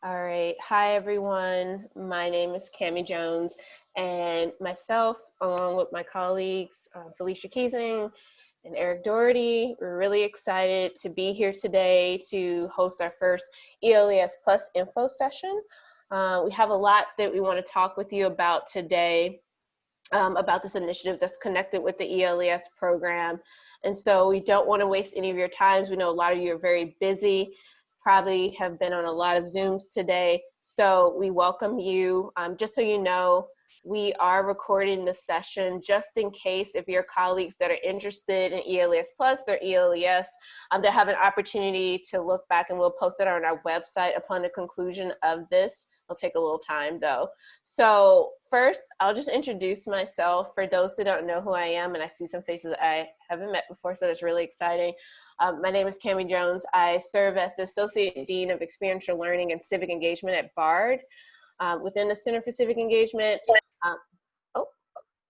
All right. Hi, everyone. My name is Cami Jones, and myself, along with my colleagues, Felicia Keesing and Eric Doherty, we're really excited to be here today to host our first ELAS Plus info session. We have a lot that we want to talk with you about today about this initiative that's connected with the ELAS program. And so we don't want to waste any of your times. We know a lot of you are very busy, probably have been on a lot of Zooms today. So we welcome you. Just so you know, we are recording the session just in case if your colleagues that are interested in ELAS Plus, their ELAS, they have an opportunity to look back, and we'll post it on our website upon the conclusion of this. It'll take a little time though. So first, I'll just introduce myself for those who don't know who I am, and I see some faces I haven't met before, so that's really exciting. My name is Cami Jones. I serve as the Associate Dean of Experiential Learning and Civic Engagement at BARD. Within the Center for Civic Engagement,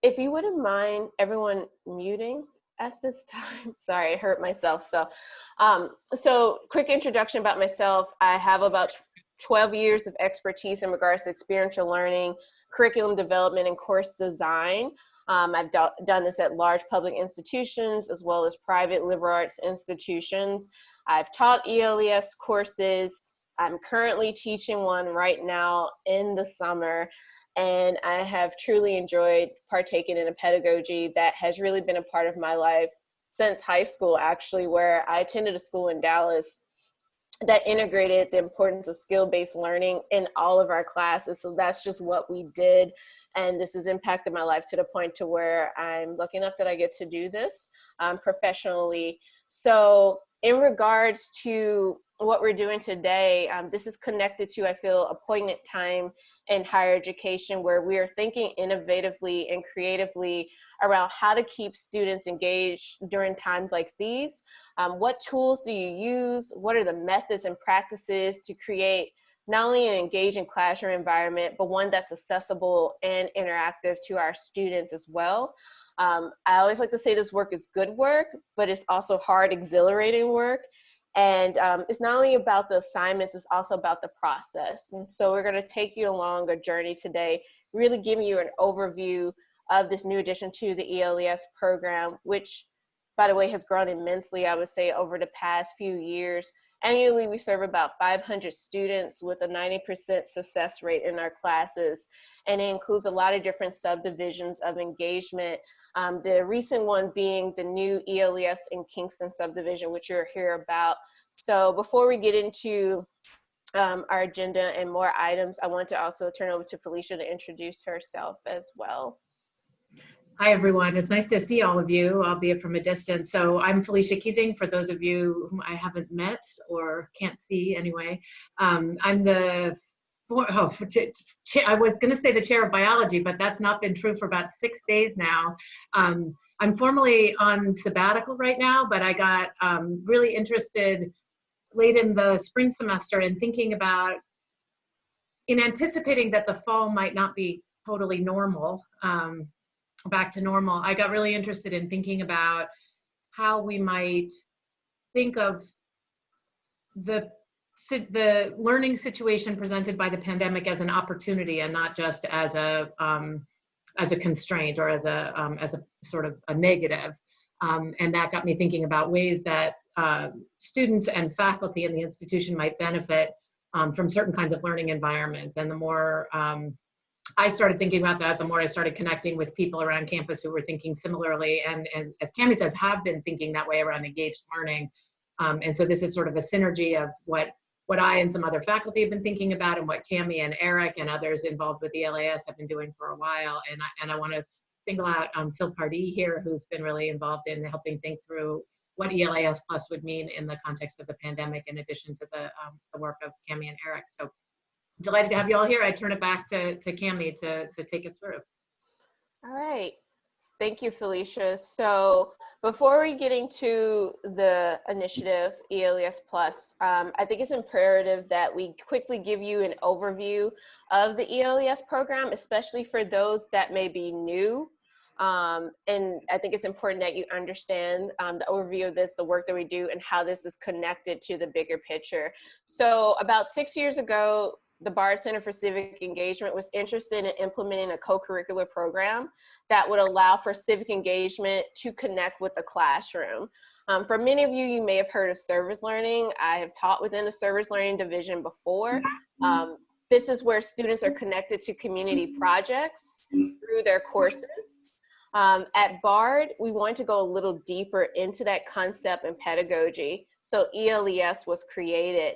if you wouldn't mind everyone muting at this time. Sorry, I hurt myself. So quick introduction about myself. I have about 12 years of expertise in regards to experiential learning, curriculum development, and course design. I've done this at large public institutions as well as private liberal arts institutions. I've taught ELAS courses. I'm currently teaching one right now in the summer, and I have truly enjoyed partaking in a pedagogy that has really been a part of my life since high school, actually, where I attended a school in Dallas that integrated the importance of skill-based learning in all of our classes. So that's just what we did. And this has impacted my life to the point to where I'm lucky enough that I get to do this professionally. So in regards to what we're doing today, this is connected to, I feel, a poignant time in higher education where we are thinking innovatively and creatively around how to keep students engaged during times like these. What tools do you use? What are the methods and practices to create not only an engaging classroom environment, but one that's accessible and interactive to our students as well? I always like to say this work is good work, but it's also hard, exhilarating work. And it's not only about the assignments, it's also about the process. And so we're going to take you along a journey today, really giving you an overview of this new addition to the ELAS program, which, by the way, has grown immensely, I would say, over the past few years. Annually, we serve about 500 students with a 90% success rate in our classes, and it includes a lot of different subdivisions of engagement. The recent one being the new ELAS in Kingston subdivision, which you'll hear about. So before we get into our agenda and more items, I want to also turn over to Felicia to introduce herself as well. Hi, everyone. It's nice to see all of you, albeit from a distance. So I'm Felicia Keesing, for those of you whom I haven't met or can't see anyway. I'm the, I was going to say the chair of biology, but that's not been true for about 6 days now. I'm formally on sabbatical right now, but I got really interested late in the spring semester in thinking about, in anticipating that the fall might not be totally normal, back to normal, I got really interested in thinking about how we might think of the learning situation presented by the pandemic as an opportunity and not just as a constraint or as a sort of a negative. And that got me thinking about ways that students and faculty in the institution might benefit from certain kinds of learning environments. And the more I started thinking about that, the more I started connecting with people around campus who were thinking similarly, and as Cami says, have been thinking that way around engaged learning. And so this is sort of a synergy of what I and some other faculty have been thinking about, and what Cami and Eric and others involved with the ELAS have been doing for a while. And I want to single out Phil Pardee here, who's been really involved in helping think through what ELAS Plus would mean in the context of the pandemic, in addition to the work of Cami and Eric. So delighted to have you all here. I turn it back to Cami to take us through. All right. Thank you, Felicia. So before we get into the initiative, ELAS Plus, I think it's imperative that we quickly give you an overview of the ELAS program, especially for those that may be new And I think it's important that you understand the overview of this, the work that we do, and how this is connected to the bigger picture. So about 6 years ago, the Bard Center for Civic Engagement was interested in implementing a co-curricular program that would allow for civic engagement to connect with the classroom. For many of you, you may have heard of service learning. I have taught within the service learning division before. This is where students are connected to community projects through their courses. At Bard, we wanted to go a little deeper into that concept and pedagogy. So ELAS was created.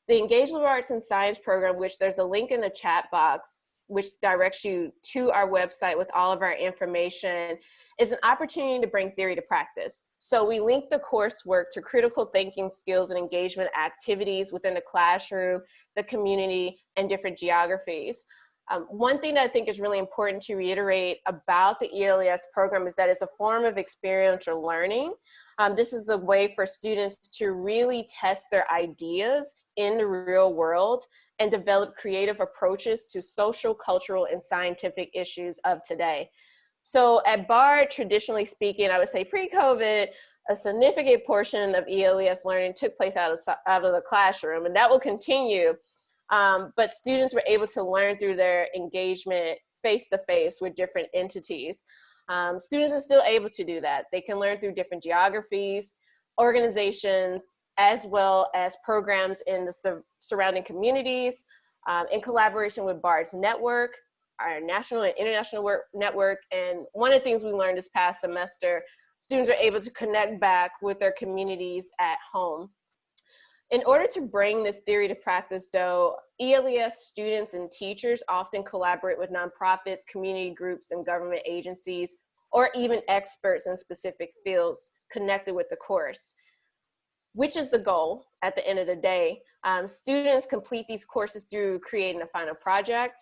The Engage Liberal Arts and Science program, which there's a link in the chat box, which directs you to our website with all of our information, is an opportunity to bring theory to practice. So we link the coursework to critical thinking skills and engagement activities within the classroom, the community, and different geographies. One thing that I think is really important to reiterate about the ELAS program is that it's a form of experiential learning. This is a way for students to really test their ideas in the real world and develop creative approaches to social, cultural, and scientific issues of today. So at Bard, traditionally speaking, I would say pre-COVID, a significant portion of ELAS learning took place out of the classroom, and that will continue. But students were able to learn through their engagement face-to-face with different entities. Students are still able to do that. They can learn through different geographies, organizations, as well as programs in the surrounding communities, in collaboration with Bard's network, our national and international network. And one of the things we learned this past semester, students are able to connect back with their communities at home. In order to bring this theory to practice, though, ELAS students and teachers often collaborate with nonprofits, community groups, and government agencies, or even experts in specific fields connected with the course. Which is the goal at the end of the day. Students complete these courses through creating a final project,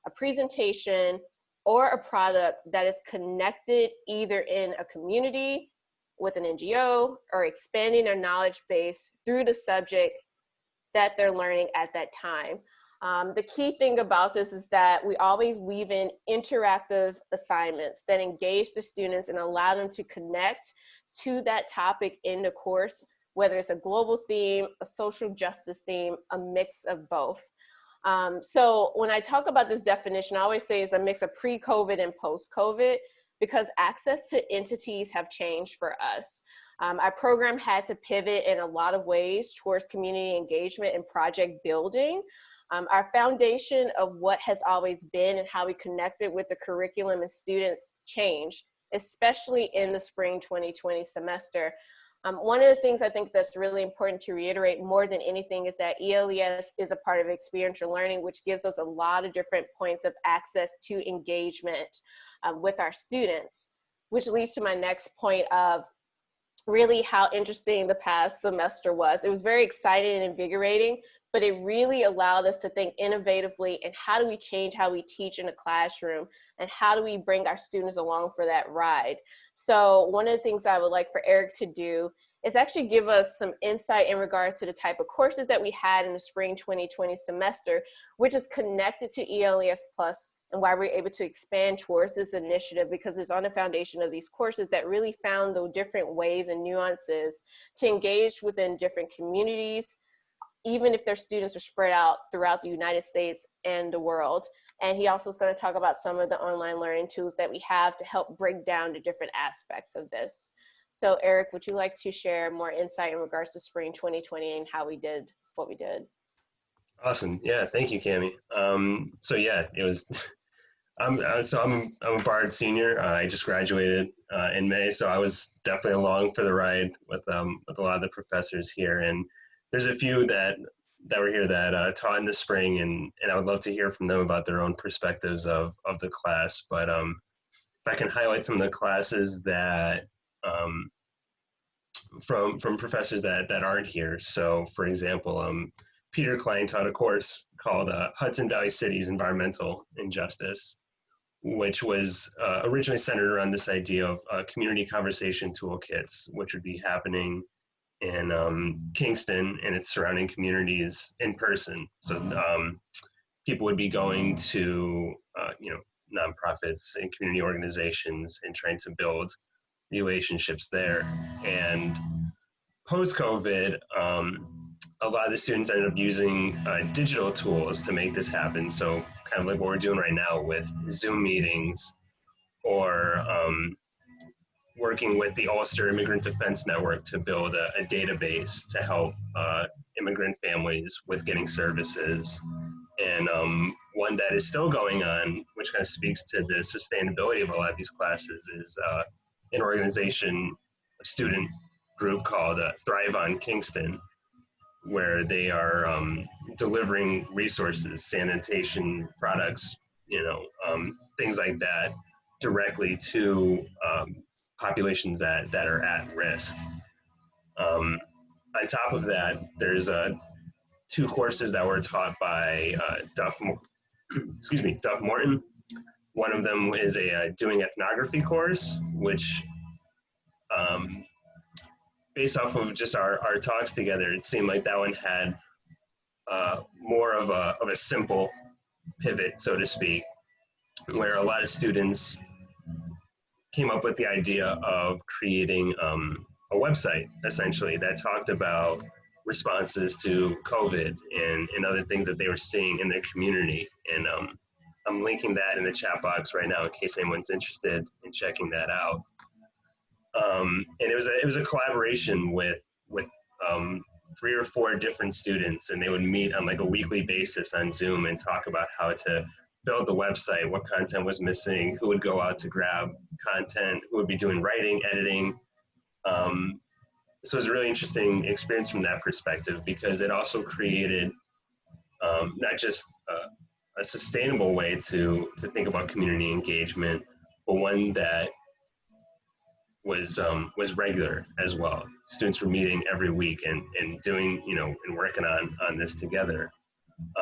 a presentation, or a product that is connected either in a community, with an NGO, or expanding their knowledge base through the subject that they're learning at that time. The key thing about this is that we always weave in interactive assignments that engage the students and allow them to connect to that topic in the course, whether it's a global theme, a social justice theme, a mix of both. So when I talk about this definition, I always say it's a mix of pre-COVID and post-COVID, because access to entities have changed for us. Our program had to pivot in a lot of ways towards community engagement and project building. Our foundation of what has always been and how we connected with the curriculum and students changed, especially in the spring 2020 semester. One of the things I think that's really important to reiterate more than anything is that ELAS is a part of experiential learning, which gives us a lot of different points of access to engagement with our students, which leads to my next point of really how interesting the past semester was. It was very exciting and invigorating, but it really allowed us to think innovatively and how do we change how we teach in a classroom and how do we bring our students along for that ride. So one of the things I would like for Eric to do is actually give us some insight in regards to the type of courses that we had in the spring 2020 semester, which is connected to ELAS Plus, and why we're able to expand towards this initiative, because it's on the foundation of these courses that really found the different ways and nuances to engage within different communities, even if their students are spread out throughout the United States and the world. And he also is going to talk about some of the online learning tools that we have to help break down the different aspects of this. So Eric, would you like to share more insight in regards to spring 2020 and how we did what we did? Awesome. Yeah, thank you, Cami. So yeah, it was. I'm a Bard senior. I just graduated in May, so I was definitely along for the ride with a lot of the professors here. And there's a few that were here that taught in the spring, and I would love to hear from them about their own perspectives of the class. But if I can highlight some of the classes that from professors that aren't here. So, for example, Peter Klein taught a course called Hudson Valley Cities Environmental Injustice, which was originally centered around this idea of community conversation toolkits, which would be happening in Kingston and its surrounding communities in person. So people would be going to, nonprofits and community organizations and trying to build relationships there. And post-COVID, a lot of the students ended up using digital tools to make this happen. So kind of like what we're doing right now with Zoom meetings, or working with the Ulster Immigrant Defense Network to build a database to help immigrant families with getting services. And one that is still going on, which kind of speaks to the sustainability of a lot of these classes, is an organization, a student group called Thrive on Kingston, where they are delivering resources, sanitation products, things like that, directly to populations that are at risk. On top of that, there's two courses that were taught by Duff Morton. One of them is a doing ethnography course, which based off of just our talks together, it seemed like that one had more of a simple pivot, so to speak, where a lot of students came up with the idea of creating a website, essentially, that talked about responses to COVID and other things that they were seeing in their community. And I'm linking that in the chat box right now in case anyone's interested in checking that out. And it was a collaboration with 3 or 4 different students, and they would meet on like a weekly basis on Zoom and talk about how to build the website, what content was missing, who would go out to grab content, who would be doing writing, editing. So it was a really interesting experience from that perspective, because it also created not just a sustainable way to think about community engagement, but one that was regular as well. Students were meeting every week and doing, and working on this together.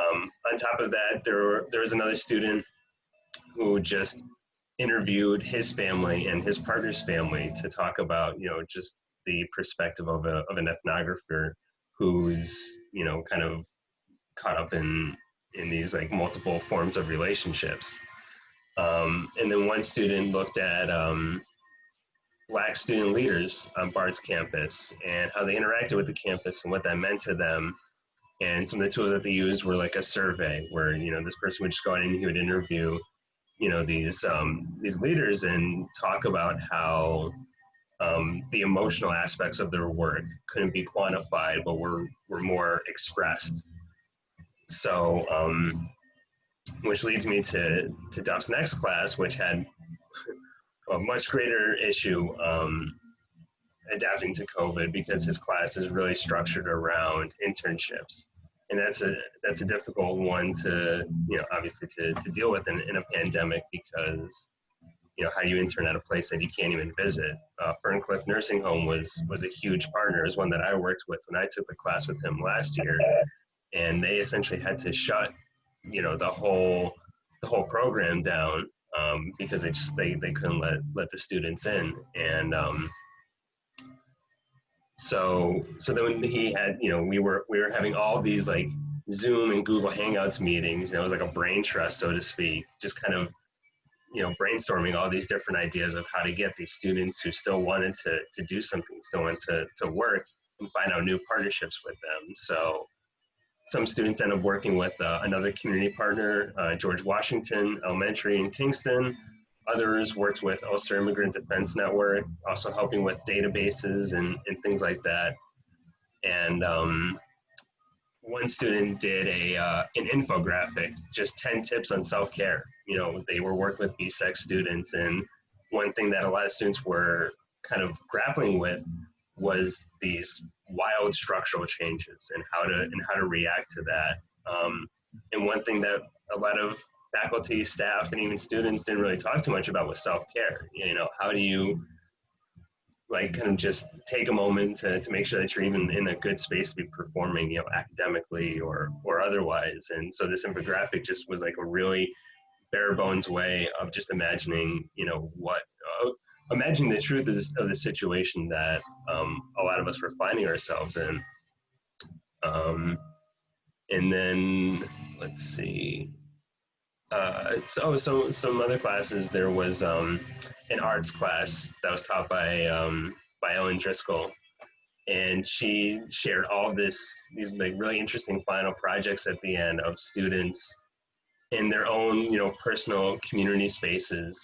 On top of that, there was another student who just interviewed his family and his partner's family to talk about, just the perspective of an ethnographer who's, kind of caught up in these like multiple forms of relationships. And then one student looked at Black student leaders on Bard's campus and how they interacted with the campus and what that meant to them. And some of the tools that they used were like a survey where, this person would just go in and he would interview, these leaders and talk about how the emotional aspects of their work couldn't be quantified, but were more expressed. So, which leads me to Duff's next class, which had a much greater issue adapting to COVID, because his class is really structured around internships. And that's a difficult one to, obviously to deal with in a pandemic, because, how do you intern at a place that you can't even visit? Ferncliff Nursing Home was a huge partner. It was one that I worked with when I took the class with him last year. And they essentially had to shut, the whole program down because they couldn't let the students in. And so then when he had, we were having all these like Zoom and Google Hangouts meetings, and it was like a brain trust, so to speak, just kind of, brainstorming all these different ideas of how to get these students who still wanted to do something, still wanted to work, and find out new partnerships with them. So some students end up working with another community partner, George Washington Elementary in Kingston. Others worked with Ulster Immigrant Defense Network, also helping with databases and things like that. And one student did an infographic, just 10 tips on self-care. They were working with BSEC students, and one thing that a lot of students were kind of grappling with was these wild structural changes and how to react to that. And one thing that a lot of faculty, staff, and even students didn't really talk too much about was self-care. How do you like kind of just take a moment to make sure that you're even in a good space to be performing, academically or otherwise. And so this infographic just was like a really bare bones way of just imagining, imagining the truth of the situation that a lot of us were finding ourselves in. And then let's see. So some other classes, there was an arts class that was taught by Ellen Driscoll, and she shared all these like really interesting final projects at the end of students in their own, personal community spaces,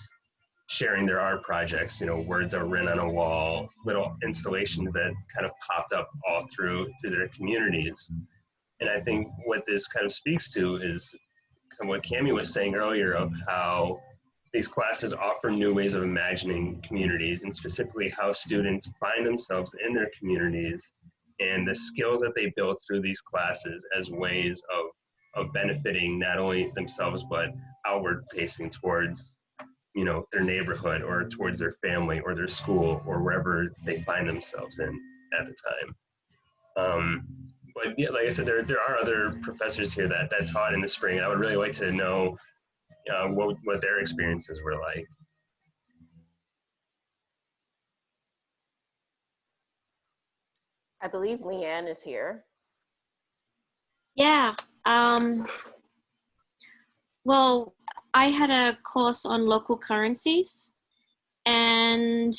sharing their art projects. Words are written on a wall, little installations that kind of popped up all through their communities. And I think what this kind of speaks to is kind of what Cami was saying earlier of how these classes offer new ways of imagining communities, and specifically how students find themselves in their communities and the skills that they build through these classes as ways of benefiting not only themselves but outward facing towards their neighborhood or towards their family or their school or wherever they find themselves in at the time. But yeah, like I said, there are other professors here that taught in the spring. I would really like to know what their experiences were like. I believe Leanne is here. Yeah. Well, I had a course on local currencies, and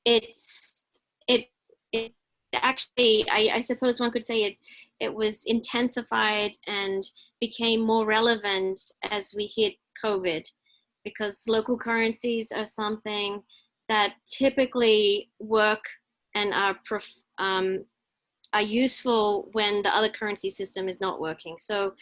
it actually, I suppose one could say it was intensified and became more relevant as we hit COVID, because local currencies are something that typically work and are useful when the other currency system is not working. So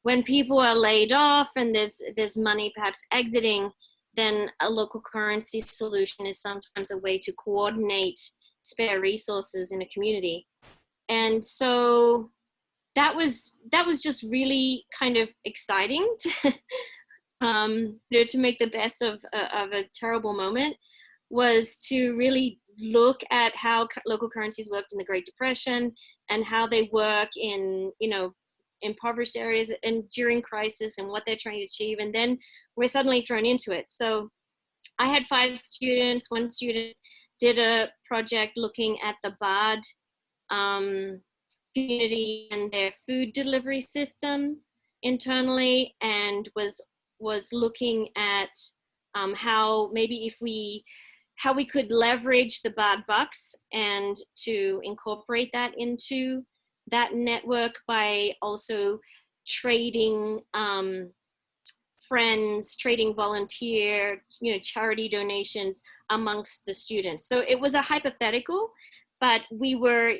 when people are laid off and there's money perhaps exiting, then a local currency solution is sometimes a way to coordinate spare resources in a community. And so that was just really kind of exciting to make the best of a terrible moment, was to really look at how local currencies worked in the Great Depression and how they work in, impoverished areas and during crisis and what they're trying to achieve. And then we're suddenly thrown into it. So I had 5 students. One student did a project looking at the Bard community and their food delivery system internally, and was looking at how maybe how we could leverage the Bard Bucks and to incorporate that into that network by also trading friends, trading volunteer, charity donations amongst the students. So it was a hypothetical, but we were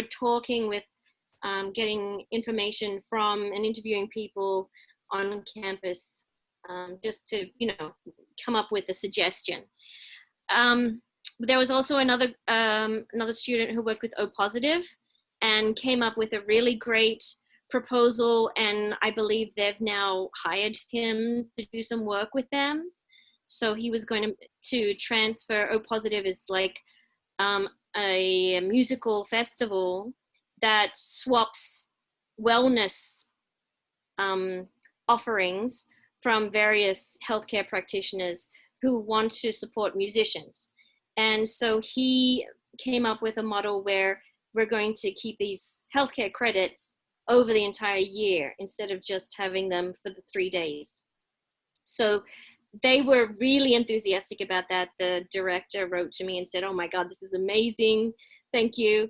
talking with getting information from and interviewing people on campus just to come up with a suggestion. There was also another student who worked with O Positive and came up with a really great proposal, and I believe they've now hired him to do some work with them. So he was going to transfer. O Positive is like a musical festival that swaps wellness offerings from various healthcare practitioners who want to support musicians. And so he came up with a model where we're going to keep these healthcare credits over the entire year instead of just having them for the 3 days. So they were really enthusiastic about that. The director wrote to me and said, "Oh my God, this is amazing. Thank you."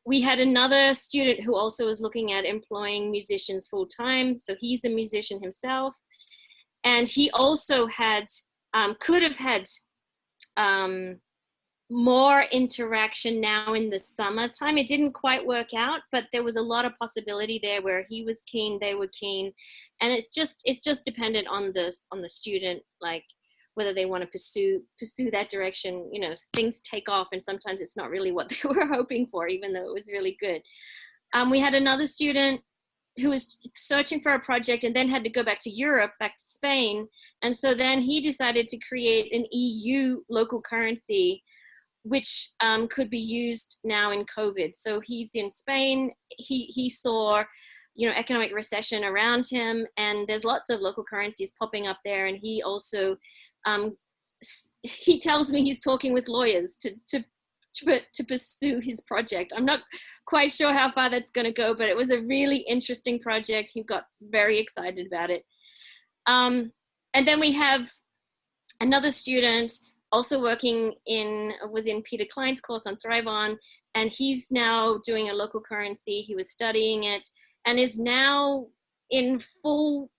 We had another student who also was looking at employing musicians full time. So he's a musician himself. And he also had, could have had more interaction now in the summertime. It didn't quite work out, but there was a lot of possibility there where he was keen, they were keen. And it's just dependent on the student, like whether they want to pursue that direction. Things take off and sometimes it's not really what they were hoping for, even though it was really good. We had another student who was searching for a project and then had to go back to Europe, back to Spain. And so then he decided to create an EU local currency, which could be used now in COVID. So he's in Spain. He saw, economic recession around him, and there's lots of local currencies popping up there. And he also, he tells me he's talking with lawyers to to pursue his project. I'm not quite sure how far that's going to go, but it was a really interesting project. He got very excited about it. And then we have another student also was in Peter Klein's course on Thrive On, and he's now doing a local currency. He was studying it and is now in full,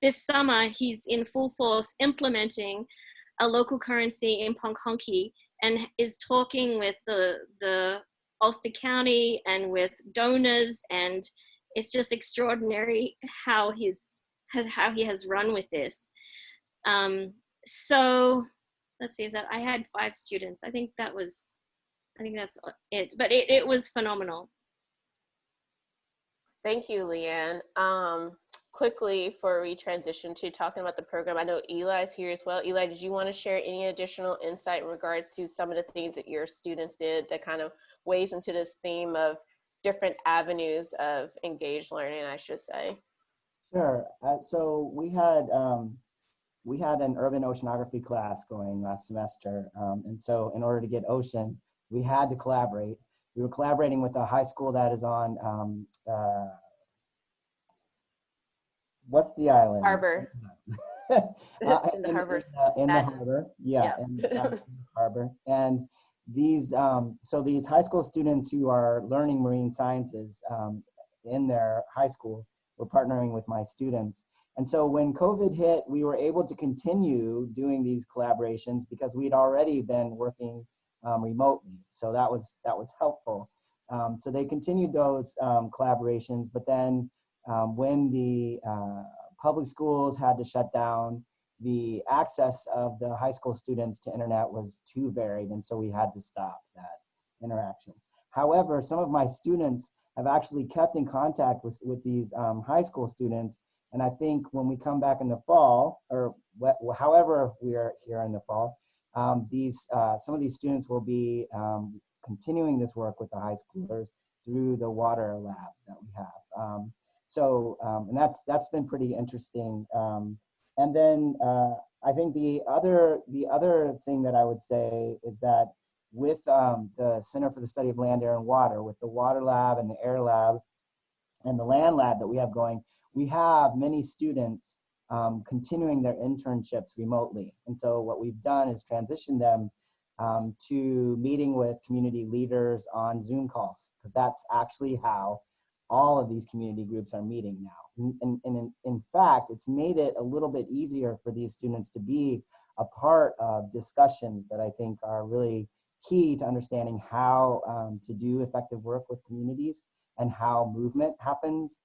this summer, he's in full force implementing a local currency in Ponkhonki, and is talking with the Ulster County and with donors, and it's just extraordinary how he has run with this. So let's see, I had 5 students. I think that's it, but it was phenomenal. Thank you, Leanne. Quickly, before we transition to talking about the program, I know Eli is here as well. Eli, did you want to share any additional insight in regards to some of the things that your students did that kind of weighs into this theme of different avenues of engaged learning, I should say? Sure. So we had an urban oceanography class going last semester. And so in order to get ocean, we had to collaborate. We were collaborating with a high school that is on, what's the island? Harbor. In the harbor. In the harbor, yeah. In the harbor. And these, so these high school students who are learning marine sciences in their high school were partnering with my students. And so when COVID hit, we were able to continue doing these collaborations because we'd already been working remotely. So that was helpful. So they continued those collaborations, but then when the public schools had to shut down, the access of the high school students to internet was too varied, and so we had to stop that interaction. However, some of my students have actually kept in contact with these high school students, and I think when we come back in the fall, or however we are here in the fall, some of these students will be continuing this work with the high schoolers through the water lab that we have. And that's been pretty interesting. And then I think the other thing that I would say is that with the Center for the Study of Land, Air, and Water, with the water lab and the air lab and the land lab that we have going, we have many students continuing their internships remotely. And so what we've done is transition them to meeting with community leaders on Zoom calls, because that's actually how all of these community groups are meeting now. And in fact, it's made it a little bit easier for these students to be a part of discussions that I think are really key to understanding how to do effective work with communities and how movement happens.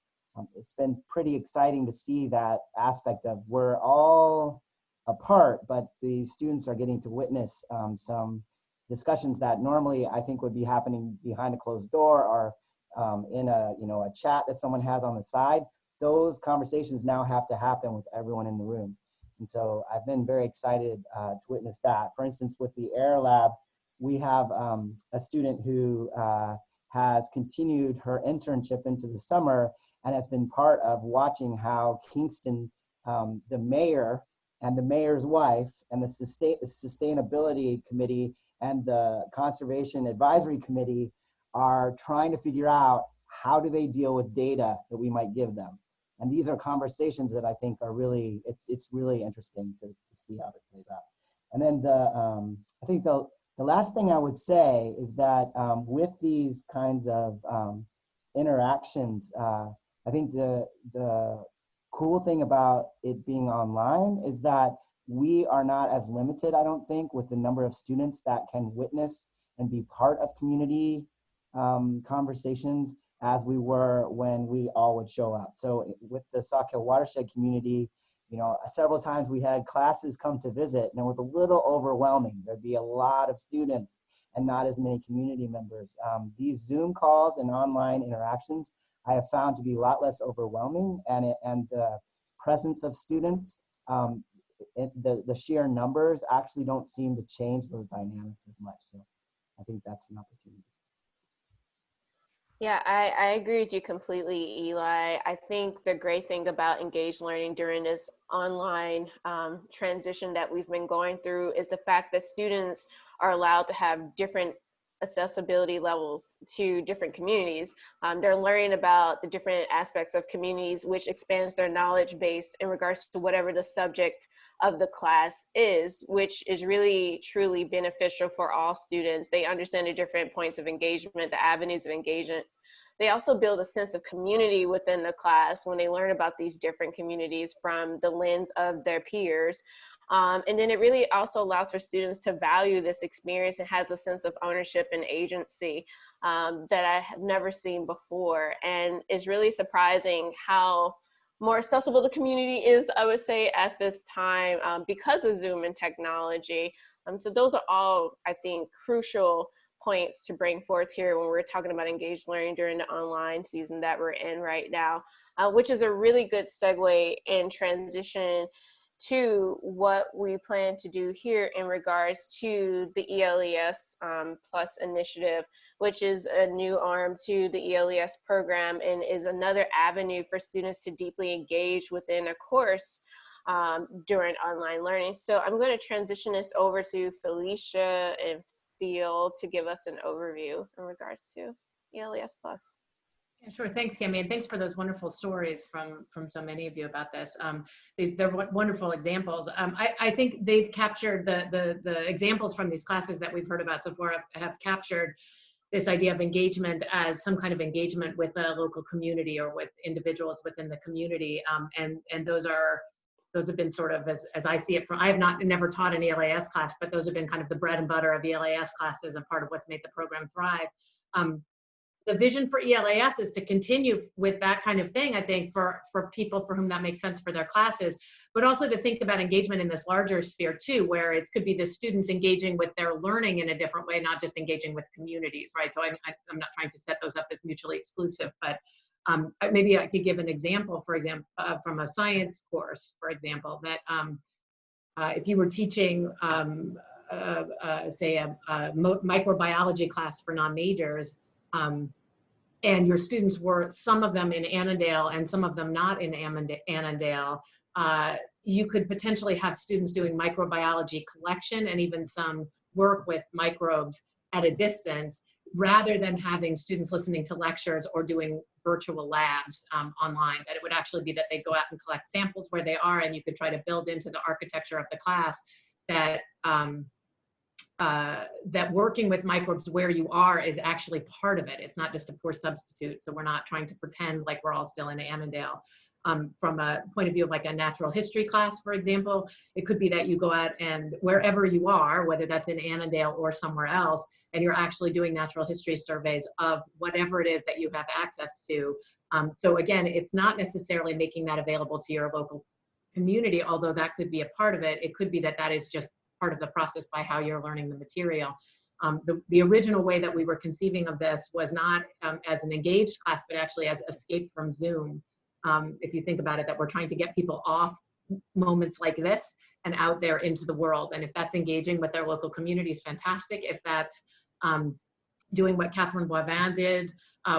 It's been pretty exciting to see that aspect of we're all apart, but the students are getting to witness some discussions that normally I think would be happening behind a closed door or in a chat that someone has on the side. Those conversations now have to happen with everyone in the room. And so I've been very excited to witness that. For instance, with the Air Lab, we have a student who has continued her internship into the summer and has been part of watching how Kingston, the mayor and the mayor's wife and the sustainability committee and the conservation advisory committee are trying to figure out how do they deal with data that we might give them. And these are conversations that I think are really, it's really interesting to see how this plays out. And then I think the last thing I would say is that with these kinds of interactions, I think the cool thing about it being online is that we are not as limited, I don't think, with the number of students that can witness and be part of community conversations as we were when we all would show up. So with the Sauk Hill Watershed community, several times we had classes come to visit and it was a little overwhelming. There'd be a lot of students and not as many community members. These Zoom calls and online interactions I have found to be a lot less overwhelming, and the presence of students, the sheer numbers actually don't seem to change those dynamics as much. So I think that's an opportunity. Yeah, I agree with you completely, Eli. I think the great thing about engaged learning during this online transition that we've been going through is the fact that students are allowed to have different accessibility levels to different communities. They're learning about the different aspects of communities, which expands their knowledge base in regards to whatever the subject of the class is, which is really truly beneficial for all students. They understand the different points of engagement, the avenues of engagement. They also build a sense of community within the class when they learn about these different communities from the lens of their peers. And then it really also allows for students to value this experience and has a sense of ownership and agency that I have never seen before. And it's really surprising how more accessible the community is, I would say, at this time because of Zoom and technology. So those are all, I think, crucial points to bring forth here when we're talking about engaged learning during the online season that we're in right now, which is a really good segue and transition to what we plan to do here in regards to the ELAS Plus initiative, which is a new arm to the ELAS program and is another avenue for students to deeply engage within a course during online learning. So I'm going to transition this over to Felicia and Phil to give us an overview in regards to ELAS Plus. Yeah, sure. Thanks, Cami, and thanks for those wonderful stories from so many of you about this. They're wonderful examples. I think they've captured the examples from these classes that we've heard about so far have captured this idea of engagement as some kind of engagement with a local community or with individuals within the community, and those have been sort of, as I see it, I have never taught an ELAS class, but those have been kind of the bread and butter of ELAS classes and part of what's made the program thrive. The vision for ELAS is to continue with that kind of thing, I think, for people for whom that makes sense for their classes, but also to think about engagement in this larger sphere too, where it could be the students engaging with their learning in a different way, not just engaging with communities, right? So I'm not trying to set those up as mutually exclusive, but maybe I could give an example, for example, from a science course, for example, that if you were teaching, say, a microbiology class for non-majors, and your students were, some of them in Annandale and some of them not in Annandale, you could potentially have students doing microbiology collection and even some work with microbes at a distance, rather than having students listening to lectures or doing virtual labs online. That it would actually be that they go out and collect samples where they are, and you could try to build into the architecture of the class that that working with microbes where you are is actually part of it. It's not just a poor substitute. So we're not trying to pretend like we're all still in Annandale. From a point of view of like a natural history class, for example, it could be that you go out and wherever you are, whether that's in Annandale or somewhere else, and you're actually doing natural history surveys of whatever it is that you have access to. So again, it's not necessarily making that available to your local community, although that could be a part of it. It could be that that is just part of the process by how you're learning the material. The original way that we were conceiving of this was not as an engaged class, but actually as escape from Zoom. If you think about it, that we're trying to get people off moments like this and out there into the world. And if that's engaging with their local communities, fantastic. If that's doing what Catherine Boivin did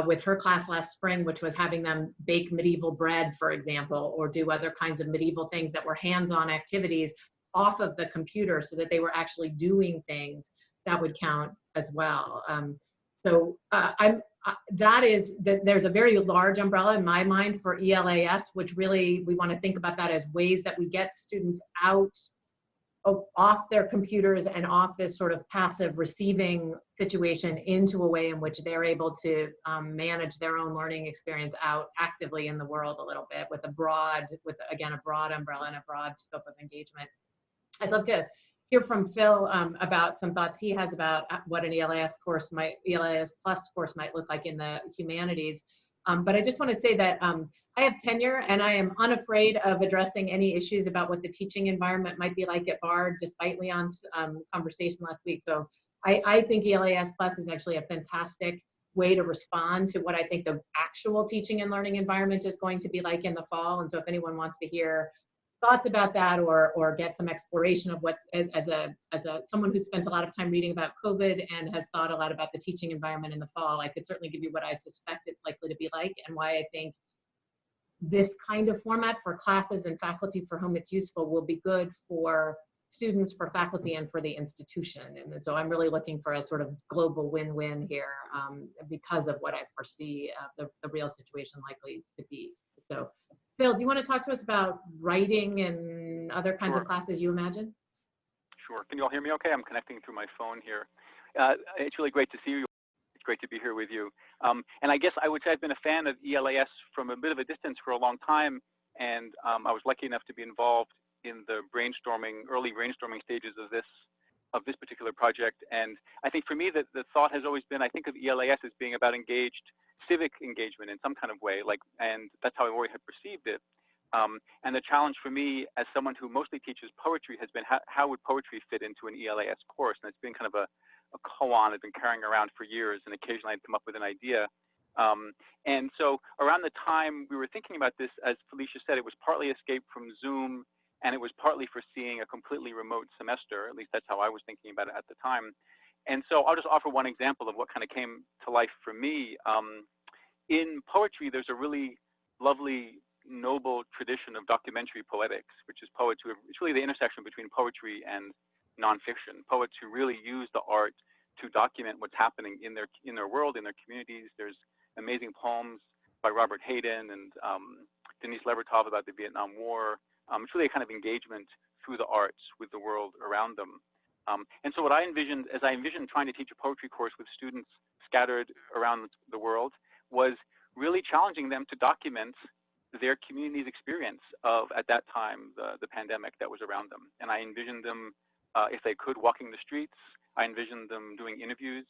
with her class last spring, which was having them bake medieval bread, for example, or do other kinds of medieval things that were hands-on activities off of the computer so that they were actually doing things, that would count as well. There's a very large umbrella in my mind for ELAS, which really we want to think about that as ways that we get students out off their computers and off this sort of passive receiving situation into a way in which they're able to manage their own learning experience out actively in the world a little bit with a broad umbrella and a broad scope of engagement. I'd love to hear from Phil about some thoughts he has about what an ELAS Plus course might look like in the humanities. But I just want to say that I have tenure and I am unafraid of addressing any issues about what the teaching environment might be like at Bard, despite Leon's conversation last week. So I think ELAS Plus is actually a fantastic way to respond to what I think the actual teaching and learning environment is going to be like in the fall. And so if anyone wants to hear thoughts about that or get some exploration of what, as someone who spent a lot of time reading about COVID and has thought a lot about the teaching environment in the fall, I could certainly give you what I suspect it's likely to be like and why I think this kind of format for classes and faculty for whom it's useful will be good for students, for faculty, and for the institution. And so I'm really looking for a sort of global win-win here because of what I foresee the real situation likely to be. So Phil, do you want to talk to us about writing and other kinds of classes you imagine? Sure. Can you all hear me okay? I'm connecting through my phone here. It's really great to see you. It's great to be here with you. And I guess I would say I've been a fan of ELAS from a bit of a distance for a long time. And I was lucky enough to be involved in the early brainstorming stages of this particular project. And I think for me, the thought has always been, I think of ELAS as being about engaged civic engagement in some kind of way, and that's how I always had perceived it. And the challenge for me as someone who mostly teaches poetry has been how would poetry fit into an ELAS course? And it's been kind of a koan I've been carrying around for years, and occasionally I'd come up with an idea. And so around the time we were thinking about this, as Felicia said, it was partly escape from Zoom, and it was partly foreseeing a completely remote semester. At least that's how I was thinking about it at the time. And so I'll just offer one example of what kind of came to life for me. In poetry, there's a really lovely, noble tradition of documentary poetics, which is poets who it's really the intersection between poetry and nonfiction. Poets who really use the art to document what's happening in their world, in their communities. There's amazing poems by Robert Hayden and Denise Levertov about the Vietnam War. It's really a kind of engagement through the arts with the world around them. And so what I envisioned, as I envisioned trying to teach a poetry course with students scattered around the world, was really challenging them to document their community's experience of, at that time, the pandemic that was around them. And I envisioned them, if they could, walking the streets. I envisioned them doing interviews,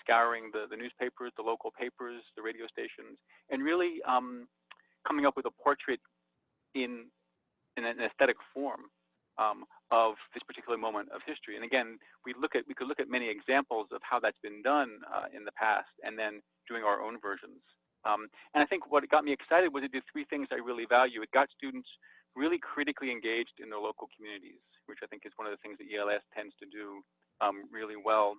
scouring the newspapers, the local papers, the radio stations, and really coming up with a portrait in an aesthetic form of this particular moment of history. And again, we could look at many examples of how that's been done in the past, and then doing our own versions. And I think what got me excited was it did three things I really value. It got students really critically engaged in their local communities, which I think is one of the things that ELS tends to do really well.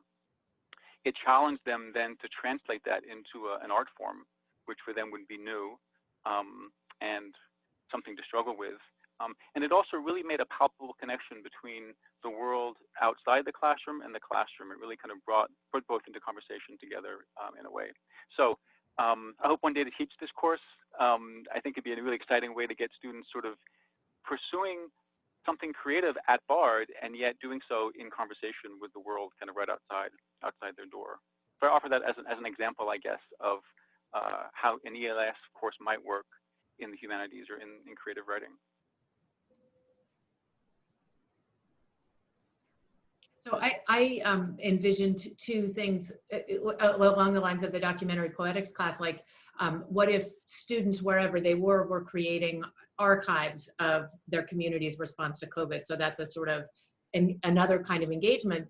It challenged them then to translate that into an art form, which for them would be new and something to struggle with. And it also really made a palpable connection between the world outside the classroom and the classroom. It really kind of put both into conversation together in a way. So I hope one day to teach this course. I think it'd be a really exciting way to get students sort of pursuing something creative at Bard, and yet doing so in conversation with the world kind of right outside their door. So I offer that as an example, I guess, of how an ELS course might work in the humanities or in creative writing. So I envisioned two things along the lines of the documentary poetics class, like what if students, wherever they were creating archives of their community's response to COVID. So that's a sort of another kind of engagement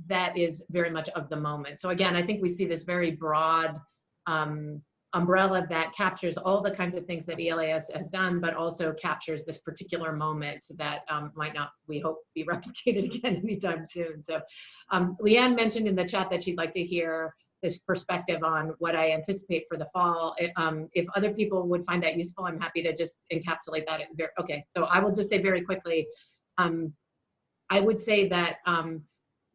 that is very much of the moment. So again, I think we see this very broad umbrella that captures all the kinds of things that ELAS has done, but also captures this particular moment that might not, we hope, be replicated again anytime soon. So Leanne mentioned in the chat that she'd like to hear this perspective on what I anticipate for the fall. If other people would find that useful, I'm happy to just encapsulate that. Okay, so I will just say very quickly, I would say that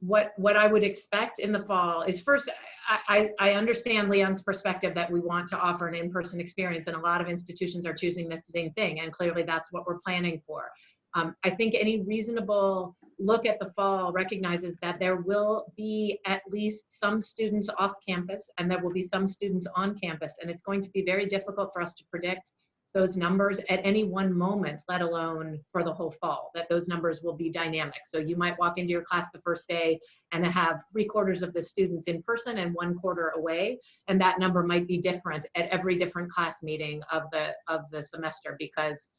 what I would expect in the fall is, first, I understand Leon's perspective that we want to offer an in-person experience, and a lot of institutions are choosing the same thing, and clearly that's what we're planning for. I think any reasonable look at the fall recognizes that there will be at least some students off campus, and there will be some students on campus, and it's going to be very difficult for us to predict those numbers at any one moment, let alone for the whole fall, that those numbers will be dynamic. So you might walk into your class the first day and have 3/4 of the students in person and 1/4 away, and that number might be different at every different class meeting of the semester, because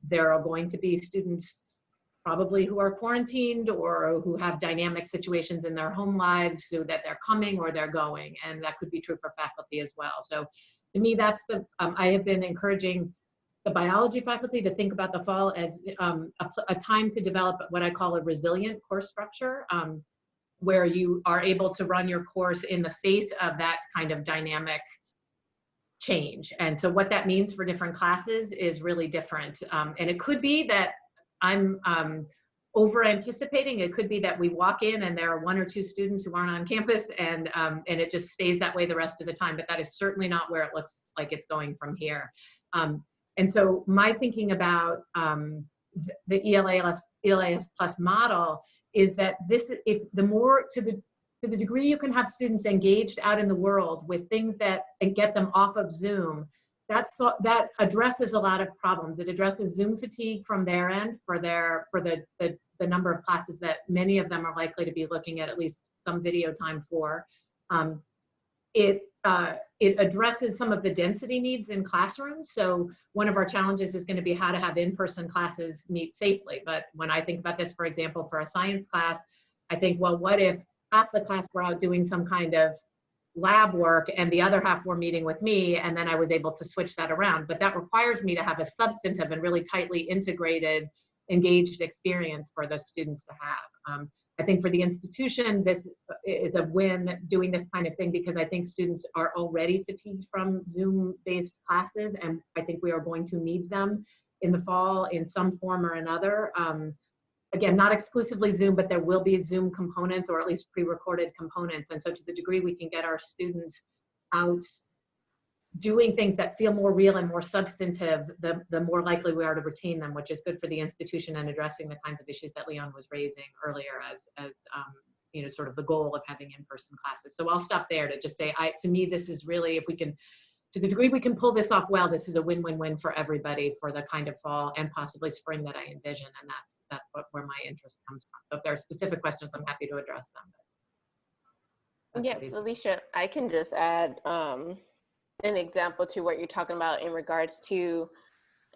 there are going to be students probably who are quarantined or who have dynamic situations in their home lives, so that they're coming or they're going, and that could be true for faculty as well. So to me, that's I have been encouraging the biology faculty to think about the fall as a time to develop what I call a resilient course structure, where you are able to run your course in the face of that kind of dynamic change. And so what that means for different classes is really different. And it could be that I'm over anticipating. It could be that we walk in and there are 1 or 2 students who aren't on campus, and it just stays that way the rest of the time. But that is certainly not where it looks like it's going from here. And so my thinking about the ELAS plus model is that if the more to the degree you can have students engaged out in the world with things that and get them off of Zoom, that addresses a lot of problems. It addresses Zoom fatigue from their end for the number of classes that many of them are likely to be looking at least some video time for. It addresses some of the density needs in classrooms. So one of our challenges is going to be how to have in-person classes meet safely. But when I think about this, for example, for a science class, I think, well, what if half the class were out doing some kind of lab work and the other half were meeting with me, and then I was able to switch that around. But that requires me to have a substantive and really tightly integrated, engaged experience for the students to have. I think for the institution, this is a win doing this kind of thing, because I think students are already fatigued from Zoom-based classes, and I think we are going to need them in the fall in some form or another. Again, not exclusively Zoom, but there will be Zoom components, or at least pre-recorded components. And so to the degree we can get our students out doing things that feel more real and more substantive, the more likely we are to retain them, which is good for the institution and addressing the kinds of issues that Leon was raising earlier as you know, sort of the goal of having in-person classes. So I'll stop there to just say, to me, this is really, if we can, to the degree we can pull this off well, this is a win-win-win for everybody for the kind of fall and possibly spring that I envision. And that's where my interest comes from. So if there are specific questions, I'm happy to address them. Yeah, Felicia, I can just add an example to what you're talking about in regards to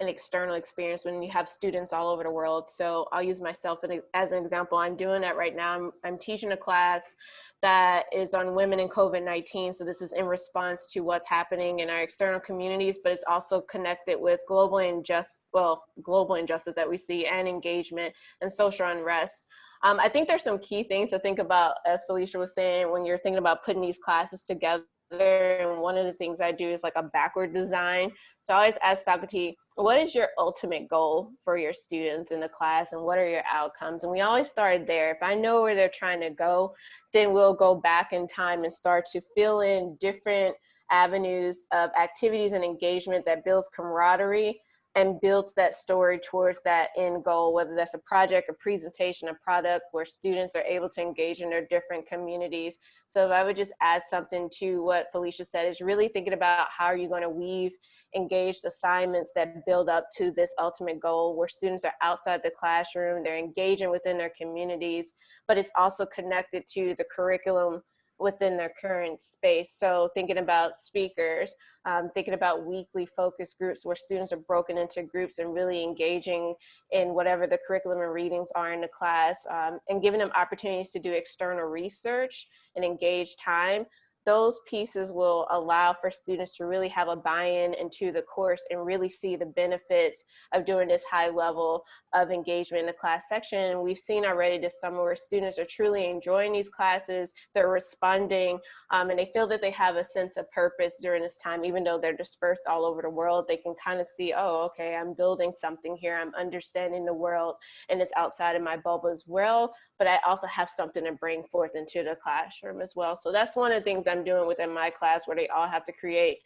an external experience when you have students all over the world. So I'll use myself as an example. I'm doing that right now. I'm teaching a class that is on women in COVID-19. So this is in response to what's happening in our external communities, but it's also connected with global injustice that we see, and engagement and social unrest. I think there's some key things to think about, as Felicia was saying, when you're thinking about putting these classes together. And one of the things I do is like a backward design. So I always ask faculty, what is your ultimate goal for your students in the class, and what are your outcomes? And we always start there. If I know where they're trying to go, then we'll go back in time and start to fill in different avenues of activities and engagement that builds camaraderie and builds that story towards that end goal, whether that's a project, a presentation, a product, where students are able to engage in their different communities. So if I would just add something to what Felicia said, is really thinking about how are you going to weave engaged assignments that build up to this ultimate goal, where students are outside the classroom, they're engaging within their communities, but it's also connected to the curriculum within their current space. So thinking about speakers, thinking about weekly focus groups where students are broken into groups and really engaging in whatever the curriculum and readings are in the class, and giving them opportunities to do external research and engage time. Those pieces will allow for students to really have a buy-in into the course and really see the benefits of doing this high level of engagement in the class section. And we've seen already this summer where students are truly enjoying these classes, they're responding, and they feel that they have a sense of purpose during this time. Even though they're dispersed all over the world, they can kind of see, oh, okay, I'm building something here, I'm understanding the world, and it's outside of my bubble as well, but I also have something to bring forth into the classroom as well. So that's one of the things I'm doing within my class, where they all have to create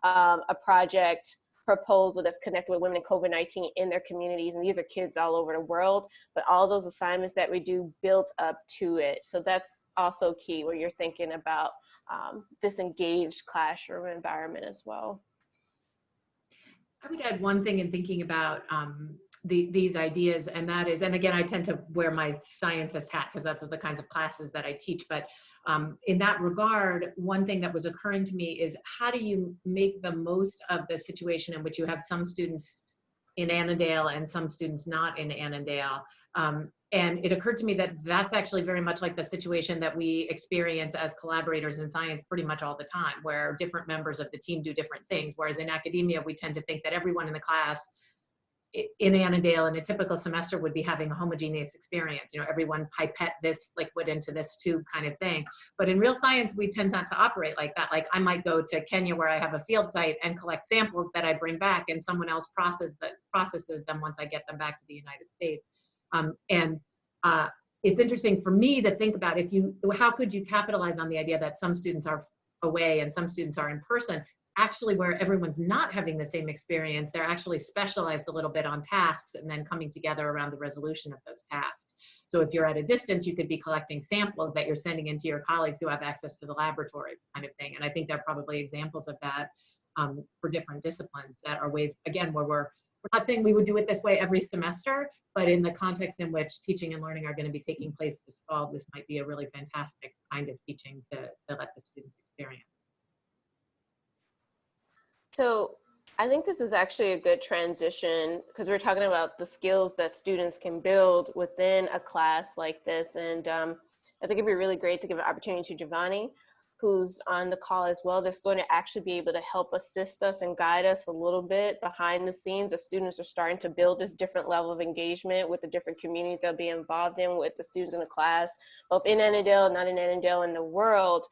a project proposal that's connected with women in COVID-19 in their communities. And these are kids all over the world, but all those assignments that we do built up to it. So that's also key when you're thinking about this engaged classroom environment as well. I would add one thing in thinking about these ideas, and that is, and again, I tend to wear my scientist hat because that's the kinds of classes that I teach, but in that regard, one thing that was occurring to me is, how do you make the most of the situation in which you have some students in Annandale and some students not in Annandale? And it occurred to me that that's actually very much like the situation that we experience as collaborators in science pretty much all the time, where different members of the team do different things. Whereas in academia, we tend to think that everyone in the class in Annandale in a typical semester would be having a homogeneous experience, everyone pipette this liquid into this tube kind of thing. But in real science, we tend not to operate like that. Like I might go to Kenya where I have a field site and collect samples that I bring back, and someone else processes them once I get them back to the United States. It's interesting for me to think about how could you capitalize on the idea that some students are away and some students are in person, actually where everyone's not having the same experience. They're actually specialized a little bit on tasks and then coming together around the resolution of those tasks. So if you're at a distance, you could be collecting samples that you're sending into your colleagues who have access to the laboratory kind of thing. And I think there are probably examples of that for different disciplines that are ways, again, where we're not saying we would do it this way every semester, but in the context in which teaching and learning are going to be taking place this fall, this might be a really fantastic kind of teaching to let the students experience. So I think this is actually a good transition because we're talking about the skills that students can build within a class like this. And I think it'd be really great to give an opportunity to Giovanni, who's on the call as well, that's going to actually be able to help assist us and guide us a little bit behind the scenes as students are starting to build this different level of engagement with the different communities they'll be involved in with the students in the class, both in Annandale, not in Annandale, in the world.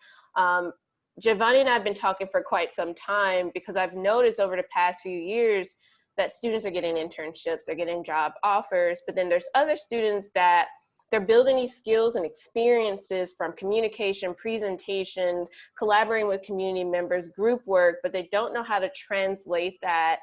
Giovanni and I have been talking for quite some time because I've noticed over the past few years that students are getting internships, they're getting job offers, but then there's other students that they're building these skills and experiences from communication, presentation, collaborating with community members, group work, but they don't know how to translate that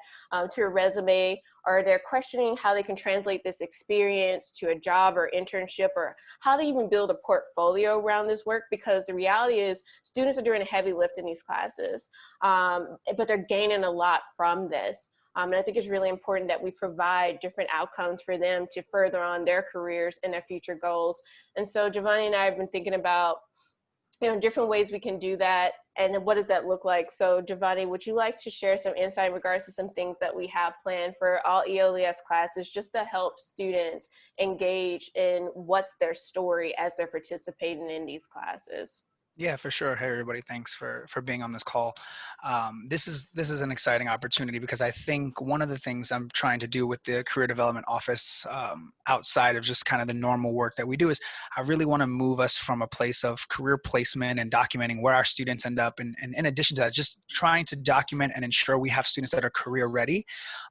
to a resume, or they're questioning how they can translate this experience to a job or internship, or how to even build a portfolio around this work, because the reality is students are doing a heavy lift in these classes, but they're gaining a lot from this. And I think it's really important that we provide different outcomes for them to further on their careers and their future goals. And so Giovanni and I have been thinking about, different ways we can do that, and what does that look like? So Giovanni, would you like to share some insight in regards to some things that we have planned for all ELAS classes, just to help students engage in what's their story as they're participating in these classes? Yeah, for sure. Hey, everybody. Thanks for being on this call. This is an exciting opportunity because I think one of the things I'm trying to do with the Career Development Office, outside of just kind of the normal work that we do, is I really want to move us from a place of career placement and documenting where our students end up. And in addition to that, just trying to document and ensure we have students that are career ready.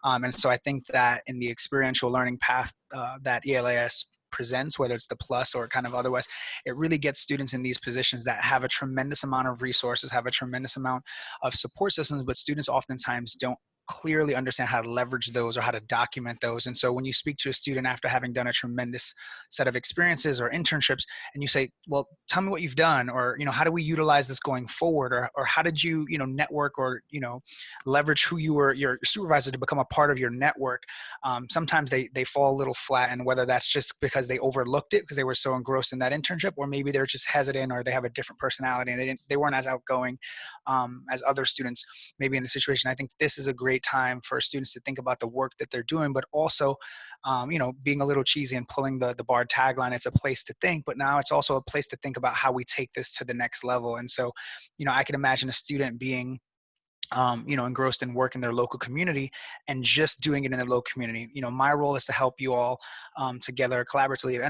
And so I think that in the experiential learning path that ELAS presents, whether it's the plus or kind of otherwise, it really gets students in these positions that have a tremendous amount of resources, have a tremendous amount of support systems, but students oftentimes don't clearly understand how to leverage those or how to document those. And so when you speak to a student after having done a tremendous set of experiences or internships, and you say, well, tell me what you've done, or, how do we utilize this going forward? Or how did you, network or, leverage who you were, your supervisor, to become a part of your network? Sometimes they fall a little flat, and whether that's just because they overlooked it because they were so engrossed in that internship, or maybe they're just hesitant, or they have a different personality and they weren't as outgoing as other students maybe in the situation. I think this is a great time for students to think about the work that they're doing, but also, being a little cheesy and pulling the BARD tagline, it's a place to think, but now it's also a place to think about how we take this to the next level. And so, I can imagine a student being engrossed in work in their local community and just doing it in their local community. My role is to help you all together collaboratively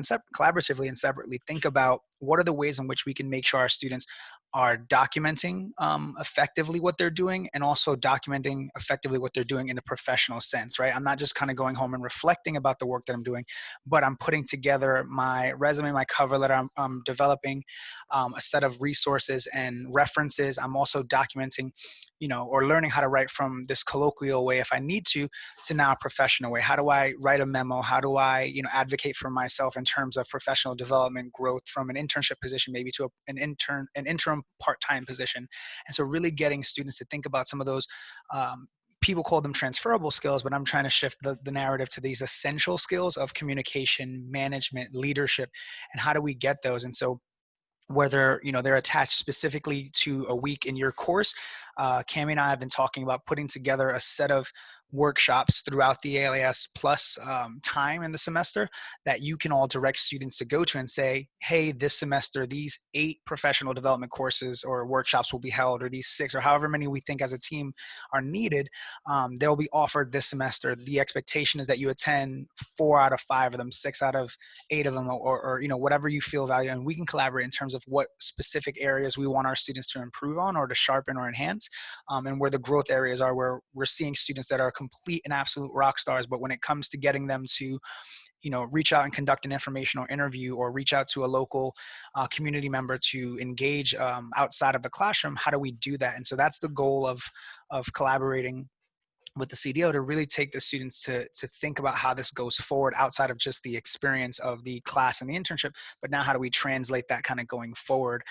and separately think about what are the ways in which we can make sure our students are documenting effectively what they're doing, and also documenting effectively what they're doing in a professional sense, right? I'm not just kind of going home and reflecting about the work that I'm doing, but I'm putting together my resume, my cover letter, I'm developing a set of resources and references. I'm also documenting, or learning how to write from this colloquial way if I need to now a professional way. How do I write a memo? How do I, advocate for myself in terms of professional development, growth from an internship position, maybe to an interim part-time position? And so really getting students to think about some of those, people call them transferable skills, but I'm trying to shift the narrative to these essential skills of communication, management, leadership, and how do we get those? And so whether they're attached specifically to a week in your course, Cami and I have been talking about putting together a set of workshops throughout the ALAS plus time in the semester that you can all direct students to go to and say, hey, this semester, these 8 professional development courses or workshops will be held, or these 6, or however many we think as a team are needed. They'll be offered this semester. The expectation is that you attend 4 out of 5 of them, 6 out of 8 of them, or whatever you feel value. And we can collaborate in terms of what specific areas we want our students to improve on or to sharpen or enhance, and where the growth areas are, where we're seeing students that are complete and absolute rock stars, but when it comes to getting them to reach out and conduct an informational interview, or reach out to a local community member to engage outside of the classroom, how do we do that? And so that's the goal of collaborating with the CDO, to really take the students to think about how this goes forward outside of just the experience of the class and the internship, but now how do we translate that kind of going forward?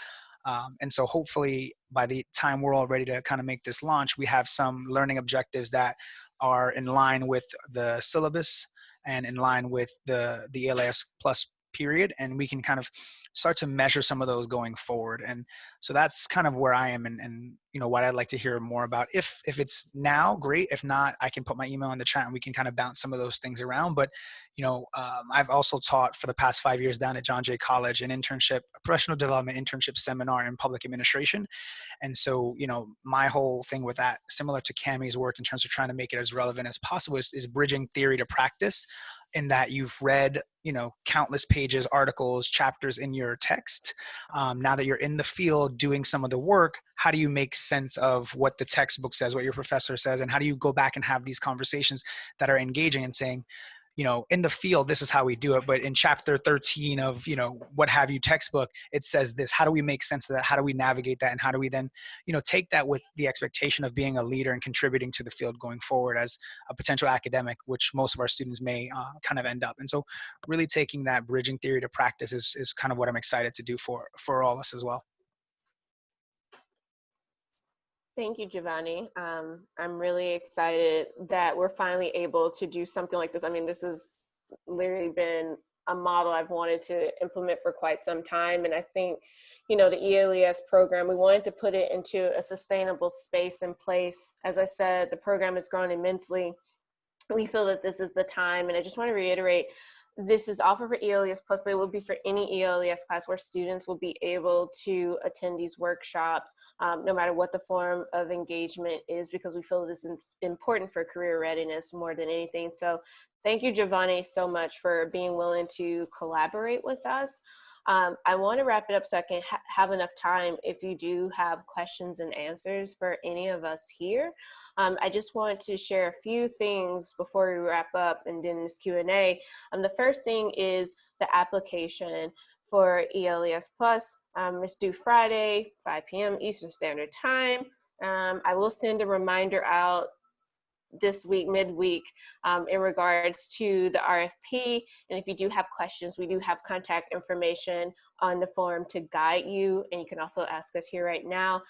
And so hopefully by the time we're all ready to kind of make this launch, we have some learning objectives that are in line with the syllabus and in line with the ELAS plus period, and we can kind of start to measure some of those going forward. And so that's kind of where I am, and what I'd like to hear more about. If it's now, great. If not, I can put my email in the chat and we can kind of bounce some of those things around. But I've also taught for the past 5 years down at John Jay College an internship, a professional development internship seminar in public administration. And so, my whole thing with that, similar to Cammie's work in terms of trying to make it as relevant as possible, is bridging theory to practice, in that you've read, countless pages, articles, chapters in your text. Now that you're in the field doing some of the work, how do you make sense of what the textbook says, what your professor says, and how do you go back and have these conversations that are engaging and saying, in the field, this is how we do it, but in chapter 13 of, what have you textbook, it says this. How do we make sense of that? How do we navigate that? And how do we then, take that with the expectation of being a leader and contributing to the field going forward as a potential academic, which most of our students may kind of end up. And so really taking that bridging theory to practice is kind of what I'm excited to do for all of us as well. Thank you, Giovanni. I'm really excited that we're finally able to do something like this. I mean, this has literally been a model I've wanted to implement for quite some time. And I think, the ELAS program, we wanted to put it into a sustainable space and place. As I said, the program has grown immensely. We feel that this is the time. And I just want to reiterate, this is offered for ELAS Plus, but it will be for any ELAS class where students will be able to attend these workshops, no matter what the form of engagement is, because we feel this is important for career readiness more than anything. So thank you, Giovanni, so much for being willing to collaborate with us. I want to wrap it up so I can have enough time if you do have questions and answers for any of us here. I just want to share a few things before we wrap up and then this Q&A. The first thing is the application for ELAS Plus. It's due Friday, 5 p.m. Eastern Standard Time. I will send a reminder out this week, midweek, in regards to the RFP. And if you do have questions, we do have contact information on the form to guide you. And you can also ask us here right now.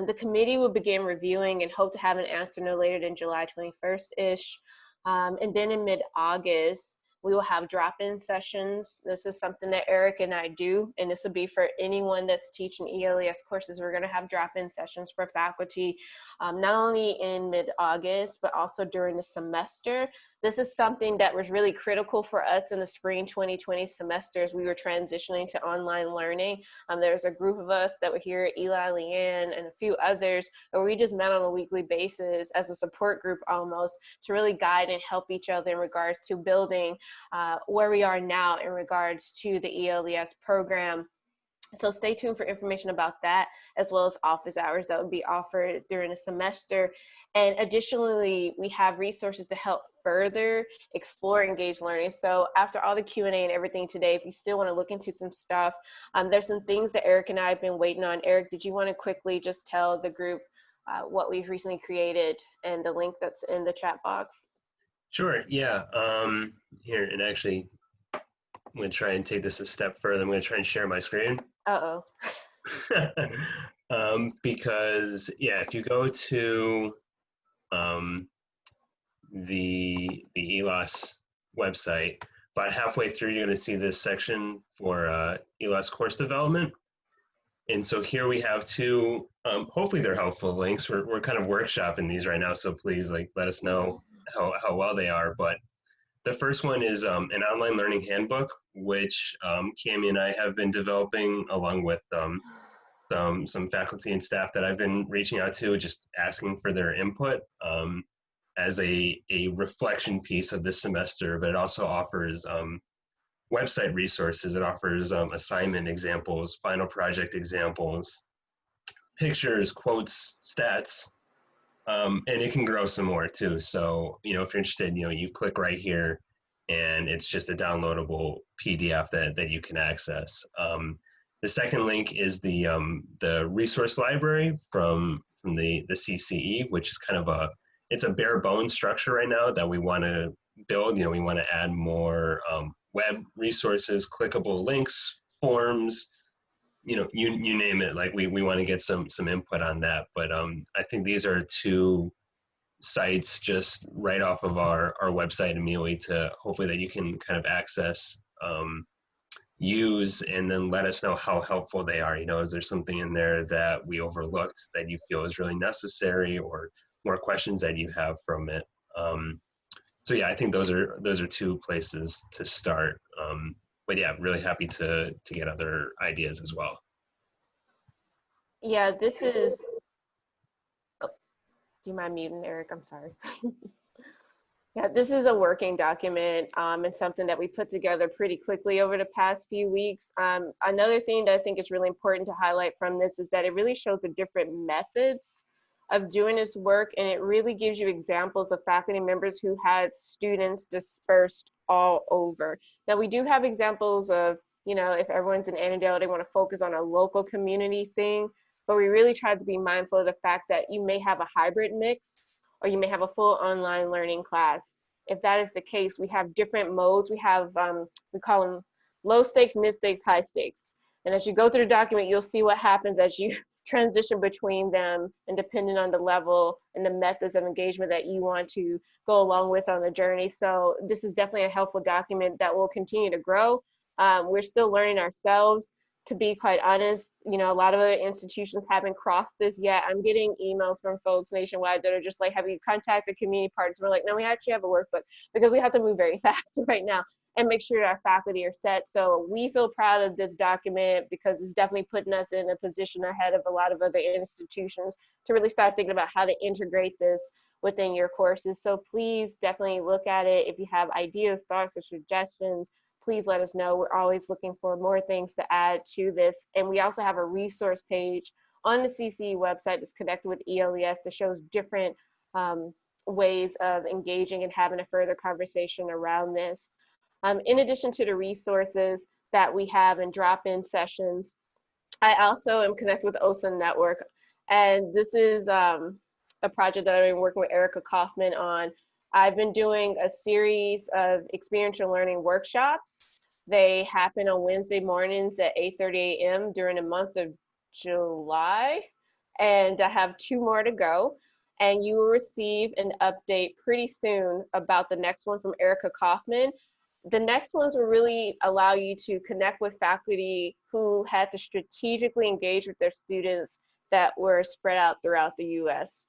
The committee will begin reviewing and hope to have an answer no later than July 21st-ish. And then in mid-August, we will have drop-in sessions. This is something that Eric and I do, and this will be for anyone that's teaching ELAS courses. We're gonna have drop-in sessions for faculty, not only in mid-August, but also during the semester. This is something that was really critical for us in the spring 2020 semester as we were transitioning to online learning. There's a group of us that were here, Eli, Leanne, and a few others, where we just met on a weekly basis as a support group almost to really guide and help each other in regards to building where we are now in regards to the ELAS program. So stay tuned for information about that, as well as office hours that will be offered during the semester. And additionally, we have resources to help further explore engaged learning. So after all the Q&A and everything today, if you still want to look into some stuff, there's some things that Eric and I have been waiting on. Eric, did you want to quickly just tell the group what we've recently created and the link that's in the chat box? Sure, yeah. Here, and actually, I'm going to try and take this a step further. I'm going to try and share my screen. Uh-oh. Because, yeah, if you go to the ELAS website, about halfway through, you're going to see this section for ELAS course development. And so here we have two, hopefully they're helpful links. We're kind of workshopping these right now, so please let us know how well they are. But the first one is an online learning handbook, which Cami and I have been developing along with some faculty and staff that I've been reaching out to, just asking for their input as a reflection piece of this semester. But it also offers website resources. It offers assignment examples, final project examples, pictures, quotes, stats, and it can grow some more too. So, if you're interested, you click right here and it's just a downloadable PDF that you can access. The second link is the resource library from the CCE, which is kind of it's a bare bones structure right now that we want to build. We want to add more web resources, clickable links, forms, you name it. Like we want to get some input on that. But I think these are two sites just right off of our website immediately to hopefully that you can kind of access, use, and then let us know how helpful they are. Is there something in there that we overlooked that you feel is really necessary, or more questions that you have from it? So yeah, I think those are two places to start. But yeah, really happy to get other ideas as well. Yeah, this is, oh, do you mind muting, Eric? I'm sorry. Yeah, this is a working document and something that we put together pretty quickly over the past few weeks. Another thing that I think is really important to highlight from this is that it really shows the different methods of doing this work, and it really gives you examples of faculty members who had students dispersed all over. Now, we do have examples of, if everyone's in Annandale, they want to focus on a local community thing, but we really tried to be mindful of the fact that you may have a hybrid mix, or you may have a full online learning class. If that is the case, we have different modes. We have, we call them low stakes, mid stakes, high stakes. And as you go through the document, you'll see what happens as you transition between them, and depending on the level and the methods of engagement that you want to go along with on the journey. So this is definitely a helpful document that will continue to grow. We're still learning ourselves. To be quite honest, a lot of other institutions haven't crossed this yet. I'm getting emails from folks nationwide that are just like, have you contacted community partners? We're like, no, we actually have a workbook, because we have to move very fast right now and make sure our faculty are set. So we feel proud of this document because it's definitely putting us in a position ahead of a lot of other institutions to really start thinking about how to integrate this within your courses. So please definitely look at it. If you have ideas, thoughts, or suggestions, please let us know. We're always looking for more things to add to this. And we also have a resource page on the CCE website that's connected with ELAS that shows different ways of engaging and having a further conversation around this. In addition to the resources that we have in drop-in sessions, I also am connected with OSA Network. And this is a project that I've been working with Erica Kaufman on. I've been doing a series of experiential learning workshops. They happen on Wednesday mornings at 8:30 a.m. during the month of July. And I have 2 more to go. And you will receive an update pretty soon about the next one from Erica Kaufman. The next ones will really allow you to connect with faculty who had to strategically engage with their students that were spread out throughout the US.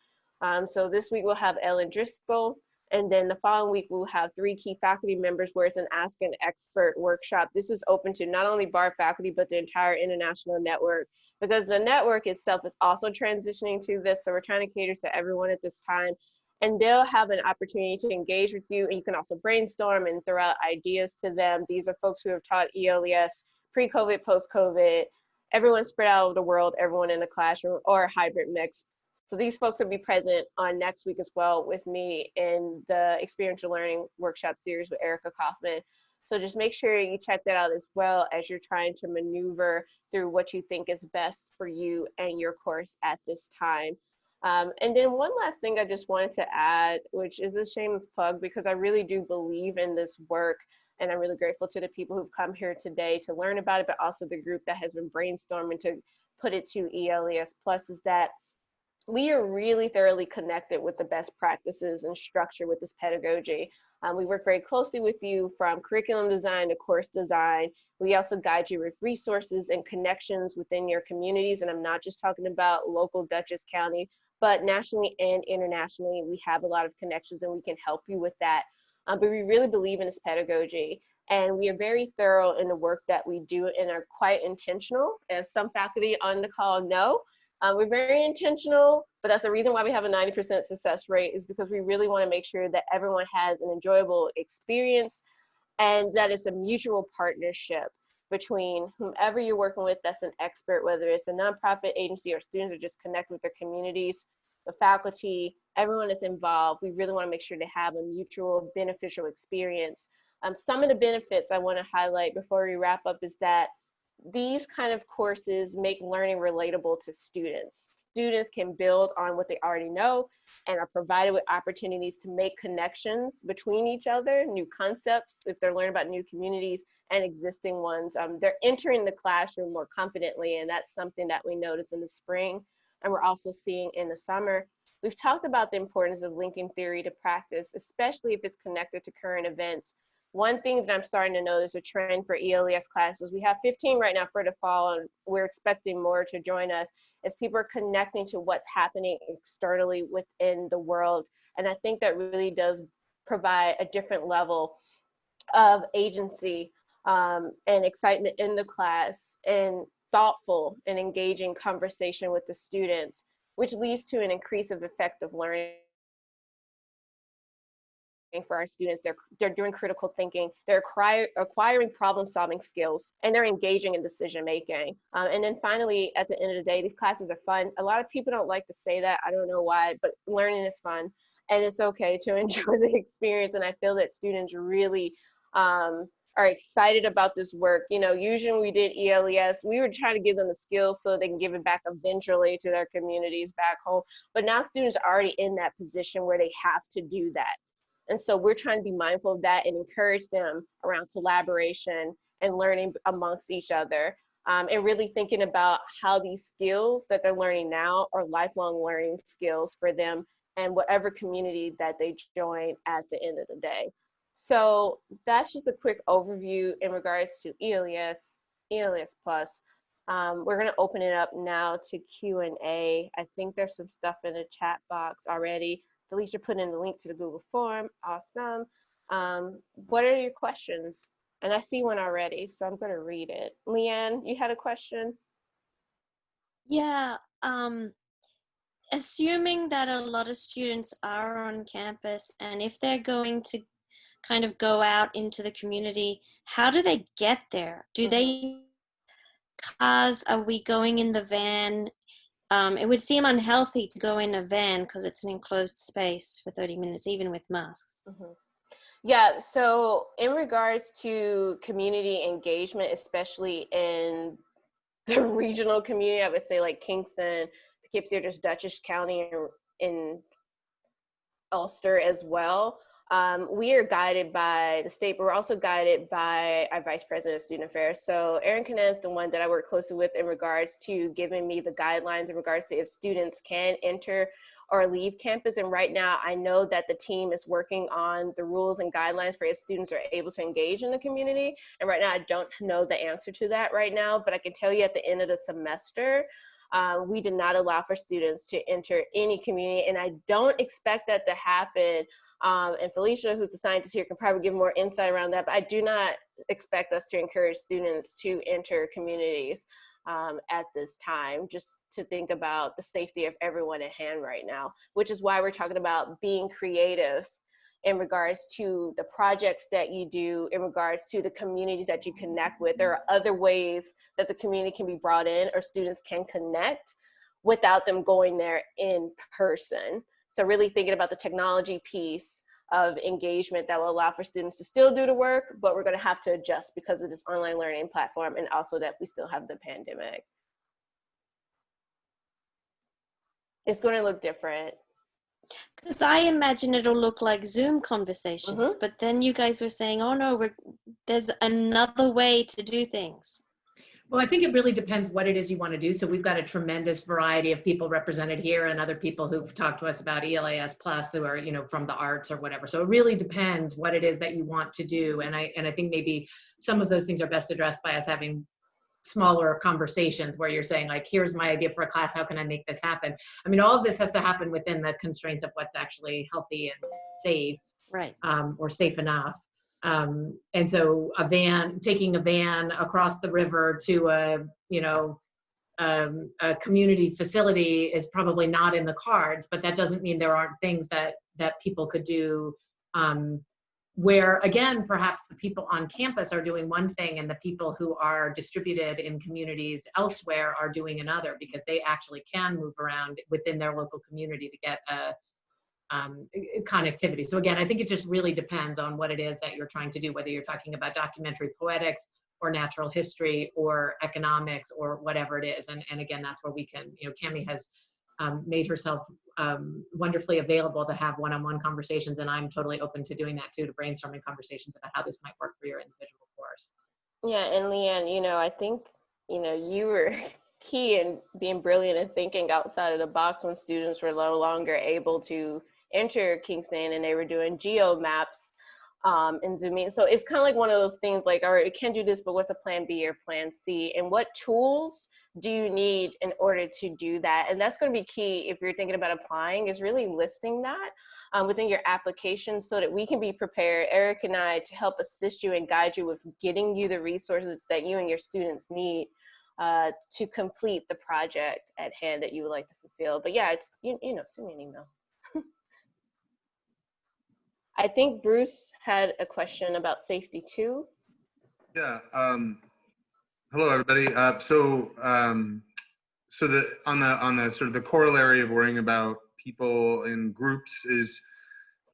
So this week we'll have Ellen Driscoll, and then the following week we'll have 3 key faculty members where it's an Ask an Expert workshop. This is open to not only BARD faculty, but the entire international network, because the network itself is also transitioning to this. So we're trying to cater to everyone at this time. And they'll have an opportunity to engage with you, and you can also brainstorm and throw out ideas to them. These are folks who have taught ELAS pre-COVID, post-COVID, everyone spread out over the world, everyone in the classroom, or a hybrid mix. So these folks will be present on next week as well with me in the experiential learning workshop series with Erica Kaufman. So just make sure you check that out as well as you're trying to maneuver through what you think is best for you and your course at this time. And then one last thing I just wanted to add, which is a shameless plug, because I really do believe in this work, and I'm really grateful to the people who've come here today to learn about it, but also the group that has been brainstorming to put it to ELAS Plus, is that we are really thoroughly connected with the best practices and structure with this pedagogy. We work very closely with you from curriculum design to course design. We also guide you with resources and connections within your communities. And I'm not just talking about local Dutchess County, but nationally and internationally, we have a lot of connections and we can help you with that. But we really believe in this pedagogy, and we are very thorough in the work that we do and are quite intentional, as some faculty on the call know. We're very intentional, but that's the reason why we have a 90% success rate, is because we really want to make sure that everyone has an enjoyable experience and that it's a mutual partnership between whomever you're working with that's an expert, whether it's a nonprofit agency or students are just connected with their communities, the faculty, everyone that's involved. We really want to make sure to have a mutual beneficial experience. Some of the benefits I want to highlight before we wrap up is that these kind of courses make learning relatable to students. Students can build on what they already know and are provided with opportunities to make connections between each other, new concepts, if they're learning about new communities, and existing ones. They're entering the classroom more confidently, and that's something that we notice in the spring, and we're also seeing in the summer. We've talked about the importance of linking theory to practice, especially if it's connected to current events. One thing that I'm starting to notice a trend for ELAS classes, we have 15 right now for the fall, and we're expecting more to join us, as people are connecting to what's happening externally within the world. And I think that really does provide a different level of agency and excitement in the class, and thoughtful and engaging conversation with the students, which leads to an increase of effective learning for our students. They're doing critical thinking, they're acquiring problem-solving skills, and they're engaging in decision making. And then finally, at the end of the day, these classes are fun. A lot of people don't like to say that. I don't know why, but learning is fun, and it's okay to enjoy the experience. And I feel that students really are excited about this work. You know, usually when we did ELES, we were trying to give them the skills so they can give it back eventually to their communities back home. But now students are already in that position where they have to do that. And so we're trying to be mindful of that and encourage them around collaboration and learning amongst each other, and really thinking about how these skills that they're learning now are lifelong learning skills for them and whatever community that they join at the end of the day. So that's just a quick overview in regards to ELES, ELES Plus. We're going to open it up now to Q&A. I think there's some stuff in the chat box already. Felicia put in the link to the Google form. Awesome. What are your questions? And I see one already, so I'm going to read it. Leanne, you had a question? Yeah, assuming that a lot of students are on campus, and if they're going to kind of go out into the community, how do they get there? Do they cars? Are we going in the van? It would seem unhealthy to go in a van because it's an enclosed space for 30 minutes, even with masks. Yeah, so in regards to community engagement, especially in the regional community, I would say like Kingston, Poughkeepsie, or just Dutchess County in Ulster as well. We are guided by the state, but we're also guided by our Vice President of Student Affairs. So Erin Canan is the one that I work closely with in regards to giving me the guidelines in regards to if students can enter or leave campus. And right now, I know that the team is working on the rules and guidelines for if students are able to engage in the community. And right now, I don't know the answer to that right now, but I can tell you at the end of the semester, we did not allow for students to enter any community, and I don't expect that to happen. And Felicia, who's the scientist here, can probably give more insight around that, but I do not expect us to encourage students to enter communities at this time, just to think about the safety of everyone at hand right now, which is why we're talking about being creative in regards to the projects that you do, in regards to the communities that you connect with. There are other ways that the community can be brought in or students can connect without them going there in person. So really thinking about the technology piece of engagement that will allow for students to still do the work, but we're gonna have to adjust because of this online learning platform, and also that we still have the pandemic. It's gonna look different. Because I imagine it'll look like Zoom conversations, but then you guys were saying, oh no, there's another way to do things. Well, I think it really depends what it is you want to do. So we've got a tremendous variety of people represented here, and other people who've talked to us about ELAS Plus who are, you know, from the arts or whatever. So it really depends what it is that you want to do. And I think maybe some of those things are best addressed by us having smaller conversations where you're saying like, here's my idea for a class, how can I make this happen? I mean, all of this has to happen within the constraints of what's actually healthy and safe, Right. or safe enough. And so taking a van across the river to a community facility is probably not in the cards, but that doesn't mean there aren't things that people could do, where again, perhaps the people on campus are doing one thing and the people who are distributed in communities elsewhere are doing another, because they actually can move around within their local community to get connectivity. So again, I think it just really depends on what it is that you're trying to do, whether you're talking about documentary poetics or natural history or economics or whatever it is. And again, that's where we can, Cami has made herself wonderfully available to have one-on-one conversations, and I'm totally open to doing that too, to brainstorming conversations about how this might work for your individual course. Yeah, and Leanne, I think, you were key in being brilliant and thinking outside of the box when students were no longer able to enter Kingston and they were doing geo maps and zooming. So it's kind of like one of those things like, all right, we can do this, but what's a plan B or plan C? And what tools do you need in order to do that? And that's going to be key if you're thinking about applying, is really listing that within your application so that we can be prepared, Eric and I, to help assist you and guide you with getting you the resources that you and your students need to complete the project at hand that you would like to fulfill. But yeah, it's, send me an email. I think Bruce had a question about safety too. Yeah. Hello, everybody. So on the sort of the corollary of worrying about people in groups is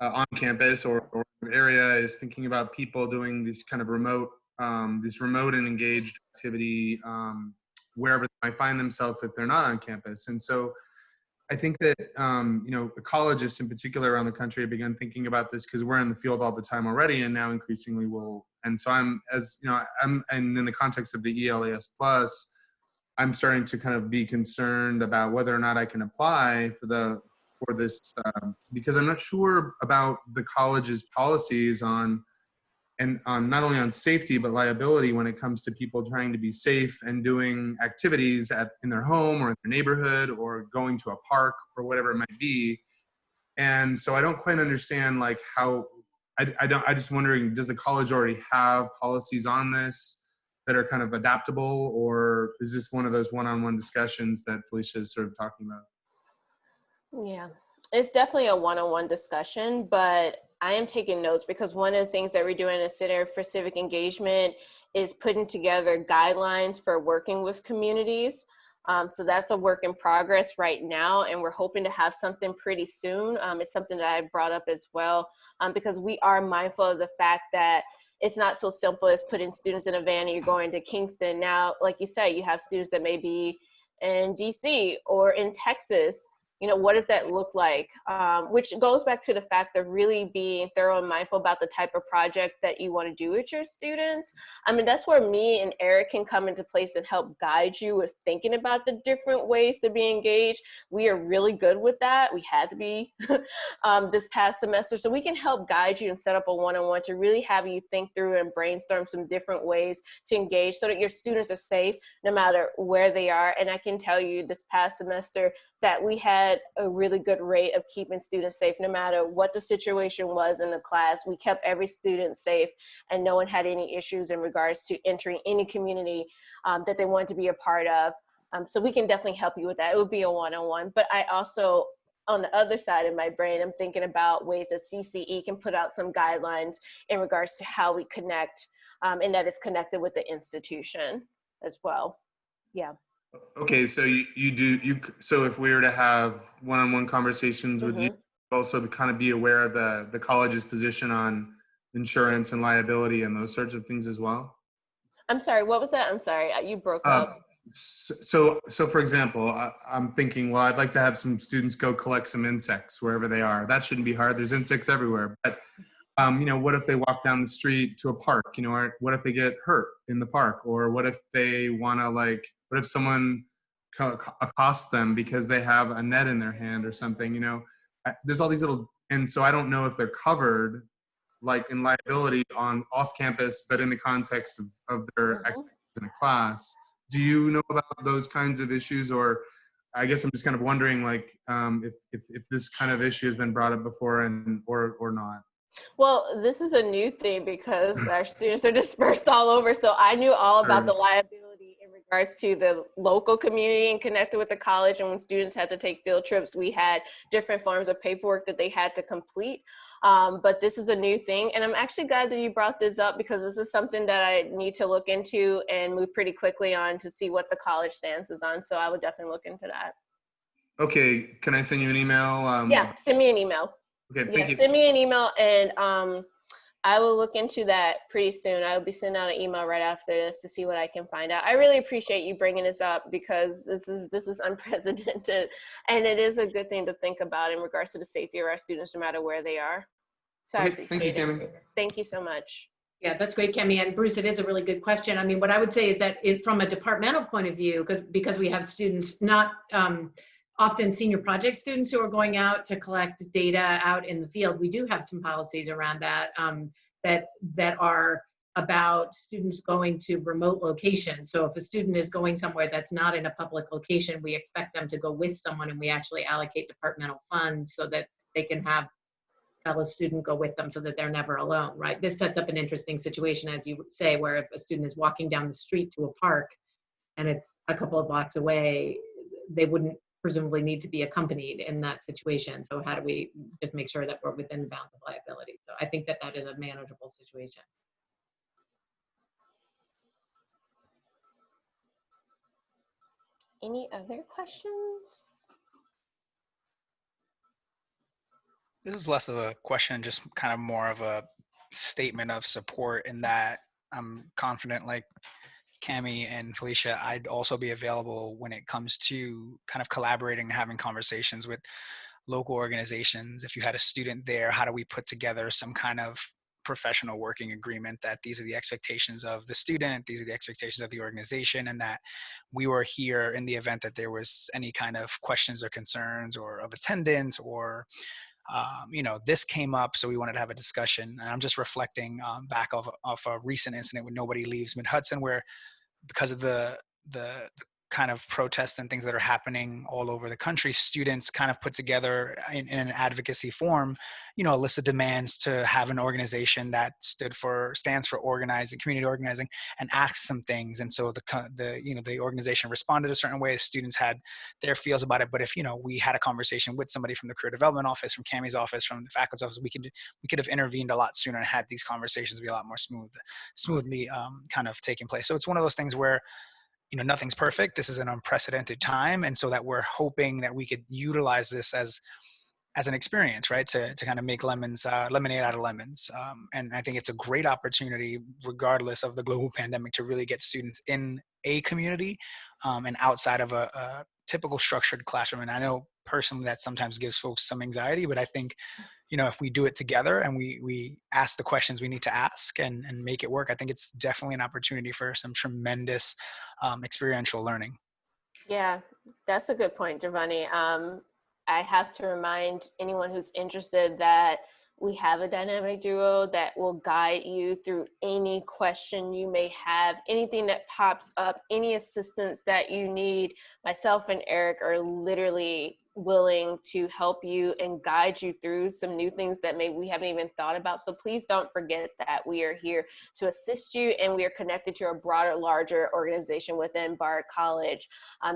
on campus or area is thinking about people doing these kind of remote and engaged activity wherever they might find themselves if they're not on campus. And so I think that, the colleges in particular around the country have begun thinking about this because we're in the field all the time already, and now increasingly will. And so and in the context of the ELAS Plus, I'm starting to kind of be concerned about whether or not I can apply for this because I'm not sure about the college's policies on not only on safety but liability when it comes to people trying to be safe and doing activities in their home or in their neighborhood or going to a park or whatever it might be. And so I don't quite understand like how I just wondering, does the college already have policies on this that are kind of adaptable, or is this one of those one-on-one discussions that Felicia is sort of talking about? Yeah, it's definitely a one-on-one discussion, but I am taking notes because one of the things that we're doing at Center for Civic Engagement is putting together guidelines for working with communities. So that's a work in progress right now, and we're hoping to have something pretty soon. It's something that I brought up as well, because we are mindful of the fact that it's not so simple as putting students in a van and you're going to Kingston. Now, like you said, you have students that may be in DC or in Texas. What does that look like? Which goes back to the fact of really being thorough and mindful about the type of project that you want to do with your students. I mean, that's where me and Eric can come into place and help guide you with thinking about the different ways to be engaged. We are really good with that. We had to be this past semester. So we can help guide you and set up a one-on-one to really have you think through and brainstorm some different ways to engage so that your students are safe no matter where they are. And I can tell you this past semester that we had a really good rate of keeping students safe no matter what the situation was in the class. We kept every student safe and no one had any issues in regards to entering any community that they wanted to be a part of. So we can definitely help you with that. It would be a one-on-one, but I also, on the other side of my brain, I'm thinking about ways that CCE can put out some guidelines in regards to how we connect and that it's connected with the institution as well. Yeah. Okay, so so if we were to have one-on-one conversations with you, also to kind of be aware of the college's position on insurance and liability and those sorts of things as well. I'm sorry, what was that? I'm sorry, you broke up. So for example, I'm thinking, well, I'd like to have some students go collect some insects wherever they are. That shouldn't be hard. There's insects everywhere. But what if they walk down the street to a park? Or what if they get hurt in the park? Or what if they want to what if someone accosts them because they have a net in their hand or something? There's all these little, and so I don't know if they're covered in liability on off campus, but in the context of their activities in a class. do you know about those kinds of issues? Or I guess I'm just kind of wondering, like, if this kind of issue has been brought up before or not. Well, this is a new thing because our students are dispersed all over. So I knew all about the liability in regards to the local community and connected with the college. And when students had to take field trips, we had different forms of paperwork that they had to complete. But this is a new thing. And I'm actually glad that you brought this up because this is something that I need to look into and move pretty quickly on to see what the college stance is on. So I would definitely look into that. Okay, can I send you an email? Yeah, send me an email. Okay, thank you. Send me an email and I will look into that pretty soon. I'll be sending out an email right after this to see what I can find out. I really appreciate you bringing this up because this is unprecedented, and it is a good thing to think about in regards to the safety of our students, no matter where they are. So I appreciate thank you, Cami. it. Thank you so much. Yeah, that's great, Cami. And Bruce, it is a really good question. I mean, what I would say is that from a departmental point of view, because we have students, not often senior project students who are going out to collect data out in the field, we do have some policies around that that are about students going to remote locations. So if a student is going somewhere that's not in a public location, we expect them to go with someone, and we actually allocate departmental funds so that they can have fellow student go with them so that they're never alone, right? This sets up an interesting situation, as you say, where if a student is walking down the street to a park and it's a couple of blocks away, they wouldn't presumably need to be accompanied in that situation. So how do we just make sure that we're within the bounds of liability? So I think that that is a manageable situation. Any other questions? This is less of a question, just kind of more of a statement of support in that I'm confident, like Cami and Felicia, I'd also be available when it comes to kind of collaborating and having conversations with local organizations. If you had a student there, how do we put together some kind of professional working agreement that these are the expectations of the student, these are the expectations of the organization, and that we were here in the event that there was any kind of questions or concerns or of attendance or this came up, so we wanted to have a discussion. And I'm just reflecting back off a recent incident with Nobody Leaves Mid-Hudson, where because of the kind of protests and things that are happening all over the country, students kind of put together in an advocacy form, a list of demands to have an organization that stands for organizing, community organizing, and asks some things. And so the organization responded a certain way. The students had their feels about it. But if, we had a conversation with somebody from the career development office, from Cami's office, from the faculty's office, we could have intervened a lot sooner and had these conversations be a lot more smoothly kind of taking place. So it's one of those things where nothing's perfect. This is an unprecedented time. And so that we're hoping that we could utilize this as an experience, right? To kind of make lemonade out of lemons. And I think it's a great opportunity, regardless of the global pandemic, to really get students in a community and outside of a typical structured classroom. And I know personally that sometimes gives folks some anxiety, but I think if we do it together and we ask the questions we need to ask and make it work, I think it's definitely an opportunity for some tremendous experiential learning. Yeah, that's a good point, Giovanni. I have to remind anyone who's interested that we have a dynamic duo that will guide you through any question you may have, anything that pops up, any assistance that you need. Myself and Eric are literally willing to help you and guide you through some new things that maybe we haven't even thought about. So please don't forget that we are here to assist you, and we are connected to a broader, larger organization within Bard College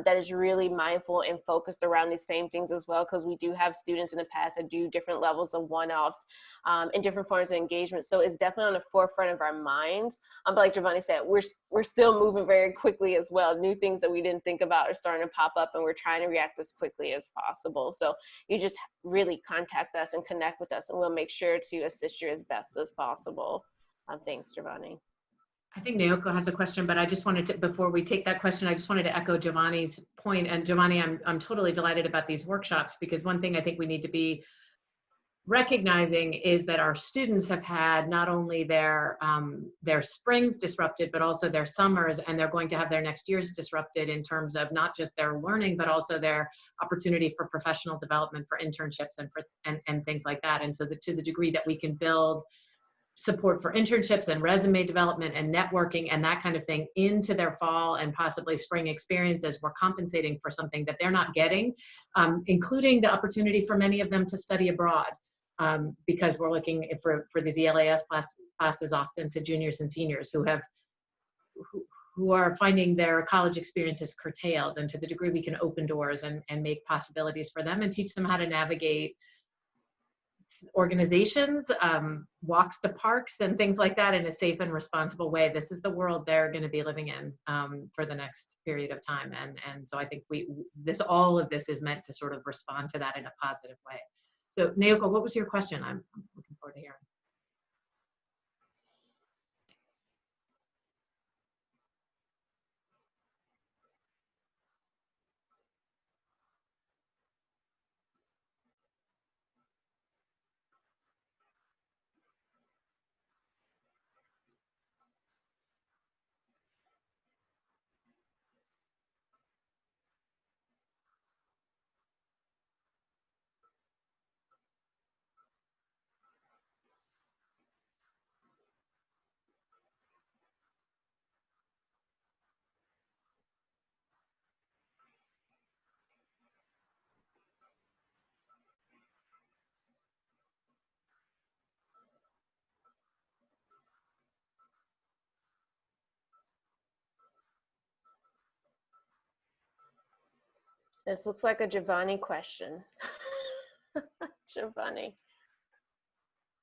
that is really mindful and focused around these same things as well, because we do have students in the past that do different levels of one-offs and different forms of engagement. So it's definitely on the forefront of our minds. But like Giovanni said, we're still moving very quickly as well. New things that we didn't think about are starting to pop up, and we're trying to react as quickly as possible. So you just really contact us and connect with us, and we'll make sure to assist you as best as possible. Thanks, Giovanni. I think Naoko has a question, but I just wanted to, before we take that question, I just wanted to echo Giovanni's point. And Giovanni, I'm totally delighted about these workshops, because one thing I think we need to be recognizing is that our students have had not only their springs disrupted, but also their summers, and they're going to have their next years disrupted in terms of not just their learning, but also their opportunity for professional development, for internships and things like that. And so to the degree that we can build support for internships and resume development and networking and that kind of thing into their fall and possibly spring experiences, we're compensating for something that they're not getting, including the opportunity for many of them to study abroad, because we're looking for these ELAS classes often to juniors and seniors who are finding their college experiences curtailed, and to the degree we can open doors and make possibilities for them and teach them how to navigate organizations, walks to parks and things like that in a safe and responsible way. This is the world they're going to be living in for the next period of time. And so I think all of this is meant to sort of respond to that in a positive way. So Naoko, what was your question? I'm looking forward to hearing. This looks like a Giovanni question. Giovanni,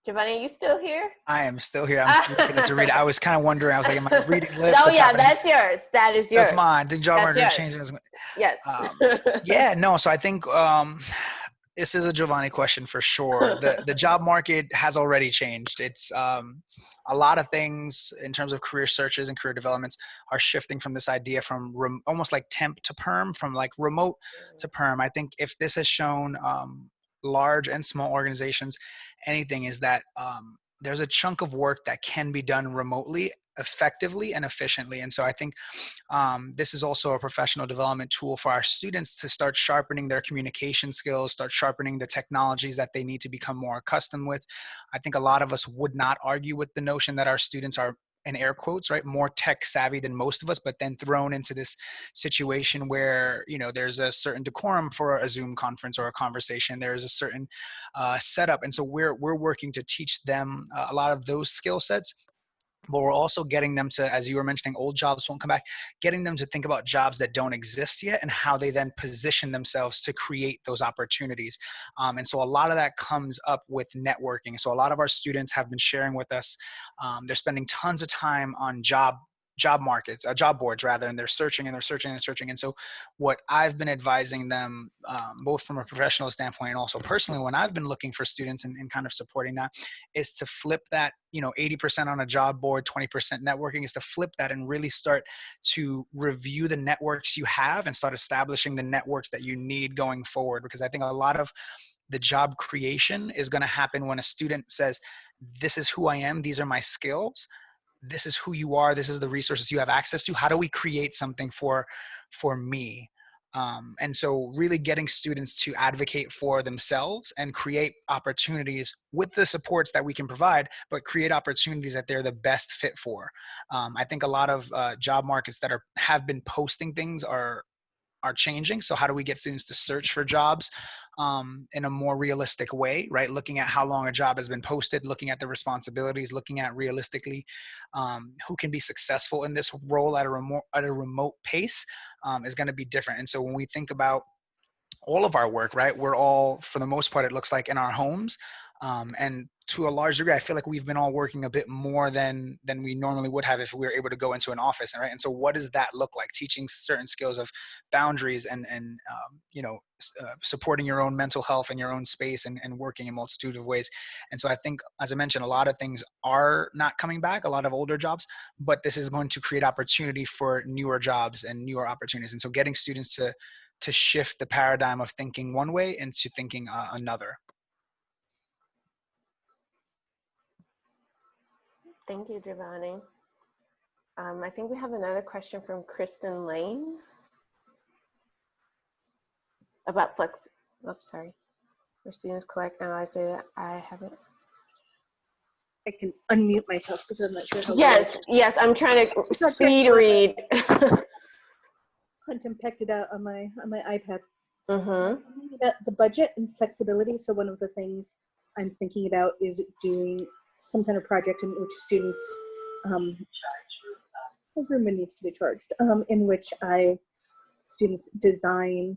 are you still here? I am still here. I'm looking to read. I was kind of wondering. I was like, am I reading lips? Oh yeah, that's yours. That is yours. That's mine. The job market changing. Yes. Yeah, no. So I think this is a Giovanni question for sure. The job market has already changed. It's a lot of things in terms of career searches and career developments are shifting from this idea from almost like temp to perm, from like remote to perm. I think if this has shown large and small organizations anything, is that there's a chunk of work that can be done remotely effectively and efficiently. And so I think this is also a professional development tool for our students to start sharpening their communication skills, start sharpening the technologies that they need to become more accustomed with. I think a lot of us would not argue with the notion that our students are, in air quotes, right, more tech savvy than most of us, but then thrown into this situation where, you know, there's a certain decorum for a Zoom conference or a conversation. There's a certain setup. And so we're working to teach them a lot of those skill sets. But we're also getting them to, as you were mentioning, old jobs won't come back, getting them to think about jobs that don't exist yet and how they then position themselves to create those opportunities. And so a lot of that comes up with networking. So a lot of our students have been sharing with us, they're spending tons of time on job markets, job boards rather, and they're searching and they're searching and searching. And so what I've been advising them, both from a professional standpoint and also personally, when I've been looking for students and kind of supporting that, is to flip that, 80% on a job board, 20% networking, is to flip that and really start to review the networks you have and start establishing the networks that you need going forward. Because I think a lot of the job creation is going to happen when a student says, this is who I am, these are my skills, this is who you are, this is the resources you have access to, how do we create something for me? And so really getting students to advocate for themselves and create opportunities with the supports that we can provide, but create opportunities that they're the best fit for. I think a lot of job markets that have been posting things are changing. So how do we get students to search for jobs in a more realistic way, right? Looking at how long a job has been posted, looking at the responsibilities, looking at realistically who can be successful in this role at a remote pace is going to be different. And so when we think about all of our work, right, we're all, for the most part, it looks like in our homes. And to a large degree, I feel like we've been all working a bit more than we normally would have if we were able to go into an office, right? And so what does that look like? Teaching certain skills of boundaries and supporting your own mental health and your own space and working in multitude of ways. And so I think, as I mentioned, a lot of things are not coming back, a lot of older jobs, but this is going to create opportunity for newer jobs and newer opportunities. And so getting students to shift the paradigm of thinking one way into thinking another. Thank you, Giovanni. I think we have another question from Kristen Lane about where students collect, analyze data. I haven't. I can unmute myself because I'm not sure how. Yes, I'm trying to speed read. Quantum pecked it out on my iPad. Mm-hmm. Thinking about the budget and flexibility. So one of the things I'm thinking about is doing some kind of project in which students, everyone needs to be charged, in which students design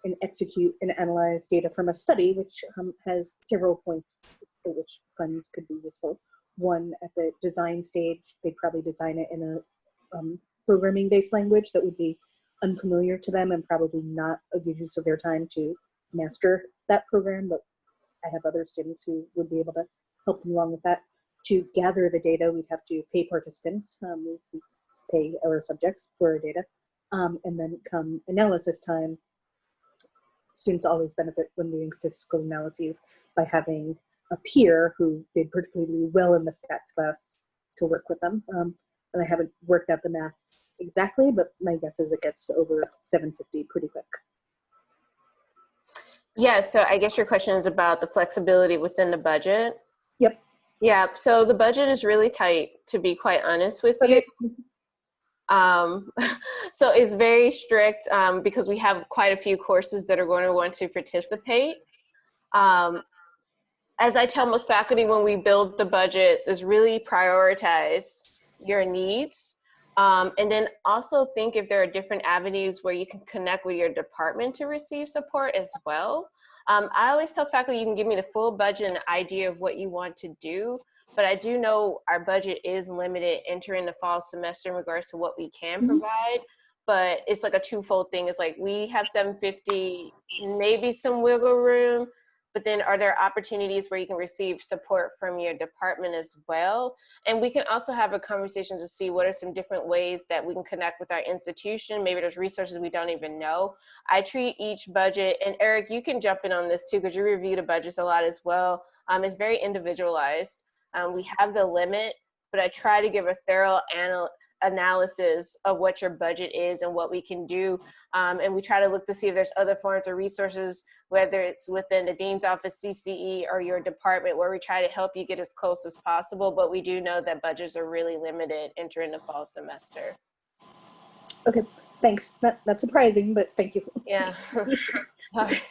and execute and analyze data from a study, which has several points at which funds could be useful. One, at the design stage, they'd probably design it in a programming-based language that would be unfamiliar to them and probably not a good use of their time to master that program, but I have other students who would be able to help them along with that. To gather the data, we'd have to pay participants, we pay our subjects for our data, and then come analysis time, students always benefit when doing statistical analyses by having a peer who did particularly well in the stats class to work with them. And I haven't worked out the math exactly, but my guess is it gets over 750 pretty quick. Yeah, so I guess your question is about the flexibility within the budget. Yep. Yeah, so the budget is really tight, to be quite honest with you. So it's very strict because we have quite a few courses that are going to want to participate. As I tell most faculty when we build the budgets is really prioritize your needs. And then also think if there are different avenues where you can connect with your department to receive support as well. I always tell faculty you can give me the full budget and the idea of what you want to do, but I do know our budget is limited entering the fall semester in regards to what we can provide. But it's like a twofold thing. It's like we have 750, maybe some wiggle room, but then are there opportunities where you can receive support from your department as well? And we can also have a conversation to see what are some different ways that we can connect with our institution. Maybe there's resources we don't even know. I treat each budget, and Eric, you can jump in on this too, because you review the budgets a lot as well. It's very individualized. We have the limit, but I try to give a thorough analysis of what your budget is and what we can do. And we try to look to see if there's other forms or resources, whether it's within the Dean's Office, CCE, or your department, where we try to help you get as close as possible. But we do know that budgets are really limited entering the fall semester. Okay, thanks. That's surprising, but thank you. Yeah. Sorry.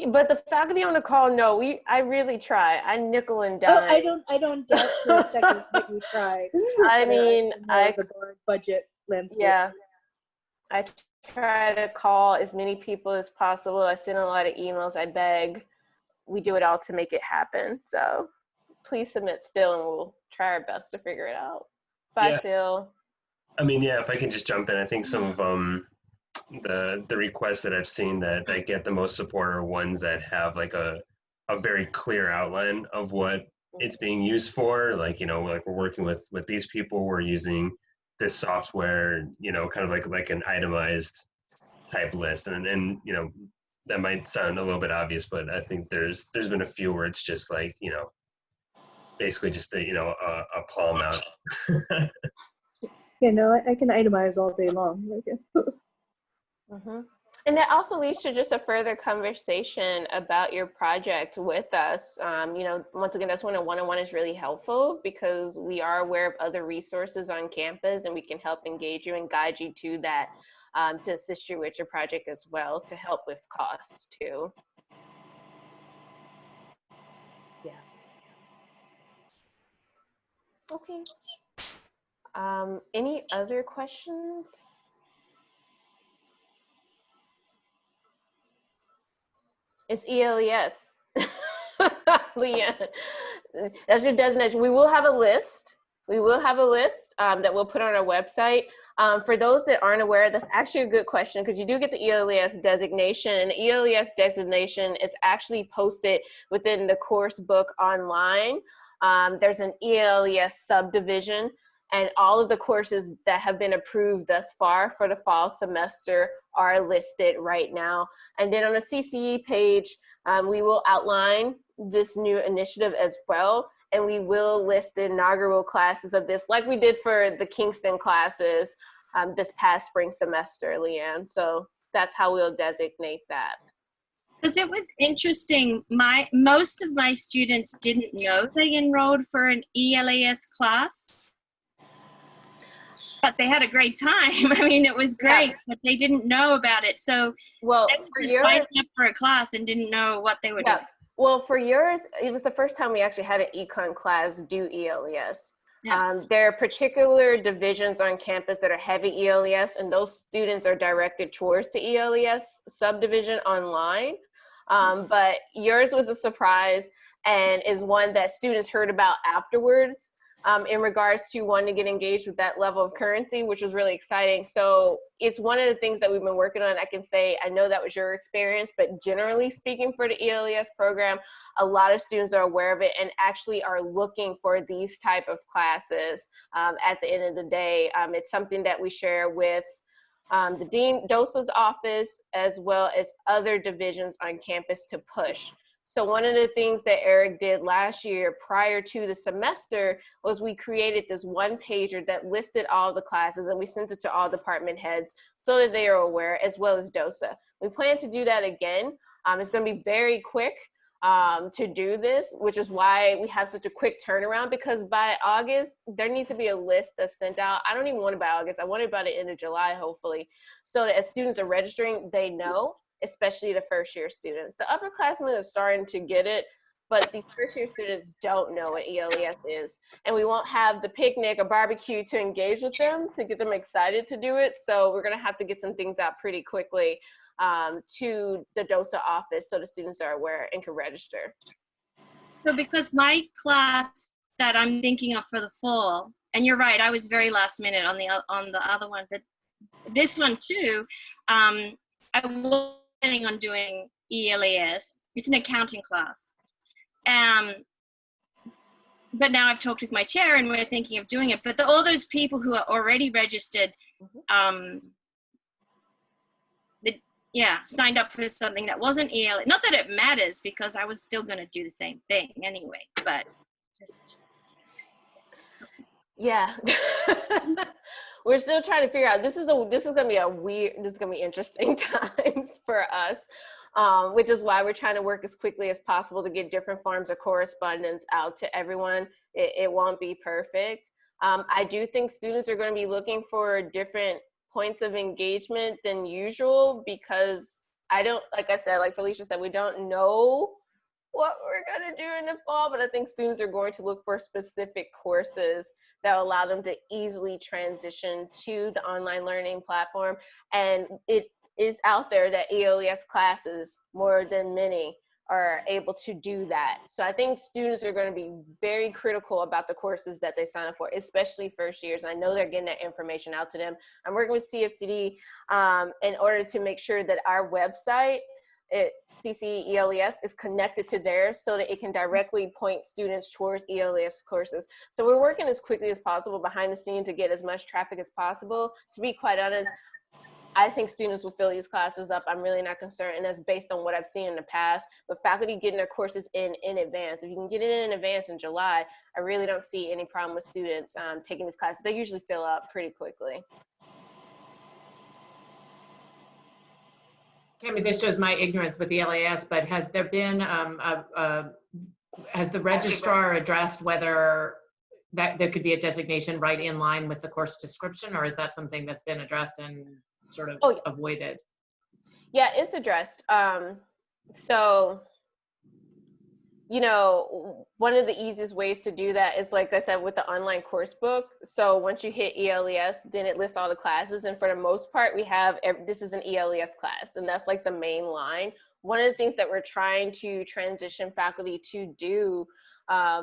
But the faculty on the call know I really try. I nickel and dime. Oh, I don't doubt for a second that you try. I mean, the budget landscape. Yeah, I try to call as many people as possible. I send a lot of emails. I beg. We do it all to make it happen. So please submit still, and we'll try our best to figure it out. Bye, Phil. I mean, yeah, if I can just jump in, I think some of the requests that I've seen that get the most support are ones that have like a very clear outline of what it's being used for. Like, you know, like we're working with these people, we're using this software, you know, kind of like an itemized type list. And you know, that might sound a little bit obvious, but I think there's been a few where it's just like, you know, basically just a, you know, a palm out. Yeah, no, I can itemize all day long. And that also leads to just a further conversation about your project with us. You know, once again, that's when a one-on-one is really helpful, because we are aware of other resources on campus and we can help engage you and guide you to that, to assist you with your project as well, to help with costs too. Yeah. Okay. Any other questions? It's ELES. Leanne, that's your designation. We will have a list. We will have a list that we'll put on our website. For those that aren't aware, that's actually a good question, because you do get the ELES designation, and the ELES designation is actually posted within the course book online. There's an ELES subdivision, and all of the courses that have been approved thus far for the fall semester are listed right now. And then on the CCE page, we will outline this new initiative as well. And we will list the inaugural classes of this, like we did for the Kingston classes this past spring semester, Leanne. So that's how we'll designate that. Because it was interesting. Most of my students didn't know they enrolled for an ELAS class, but they had a great time. I mean, it was great, but they didn't know about it. So Well, they were just signing up for a class and didn't know what they were doing. Well, for yours, it was the first time we actually had an econ class do ELES. Yeah. There are particular divisions on campus that are heavy ELES, and those students are directed towards the ELES subdivision online. But yours was a surprise and is one that students heard about afterwards in regards to wanting to get engaged with that level of currency, which was really exciting. So it's one of the things that we've been working on. I can say, I know that was your experience, but generally speaking for the ELES program, a lot of students are aware of it and actually are looking for these type of classes at the end of the day. It's something that we share with the Dean DOSA's office, as well as other divisions on campus to push. So one of the things that Eric did last year prior to the semester was we created this one pager that listed all the classes, and we sent it to all department heads so that they are aware, as well as DOSA. We plan to do that again. It's going to be very quick to do this, which is why we have such a quick turnaround, because by August, there needs to be a list that's sent out. I don't even want it by August. I want it by the end of July, hopefully, so that as students are registering, they know, especially the first year students. The upperclassmen are starting to get it, but the first year students don't know what ELES is. And we won't have the picnic or barbecue to engage with them, to get them excited to do it. So we're gonna have to get some things out pretty quickly to the DOSA office so the students are aware and can register. So because my class that I'm thinking of for the fall, and you're right, I was very last minute on the other one, but this one too, I was planning on doing ELAS. It's an accounting class. But now I've talked with my chair and we're thinking of doing it. But all those people who are already registered, signed up for something that wasn't ELAS. Not that it matters, because I was still going to do the same thing anyway, but just. Yeah. We're still trying to figure out, this is going to be interesting times for us, which is why we're trying to work as quickly as possible to get different forms of correspondence out to everyone. It won't be perfect. I do think students are going to be looking for different points of engagement than usual, because like I said, like Felicia said, we don't know what we're going to do in the fall, but I think students are going to look for specific courses that will allow them to easily transition to the online learning platform. And it is out there that ELES classes, more than many, are able to do that. So I think students are going to be very critical about the courses that they sign up for, especially first years. And I know they're getting that information out to them. I'm working with CFCD in order to make sure that our website, CCELES, is connected to theirs so that it can directly point students towards ELES courses. So we're working as quickly as possible behind the scenes to get as much traffic as possible. To be quite honest, I think students will fill these classes up. I'm really not concerned, and that's based on what I've seen in the past. But faculty getting their courses in advance. If you can get it in advance in July, I really don't see any problem with students taking these classes. They usually fill up pretty quickly. Cami, this shows my ignorance with the LAS, but has there been, has the registrar addressed whether that there could be a designation right in line with the course description, or is that something that's been addressed and sort of avoided? Yeah, it's addressed. So, you know, one of the easiest ways to do that is, like I said, with the online course book. So once you hit ELES, then it lists all the classes. And for the most part, we have, this is an ELES class, and that's like the main line. One of the things that we're trying to transition faculty to do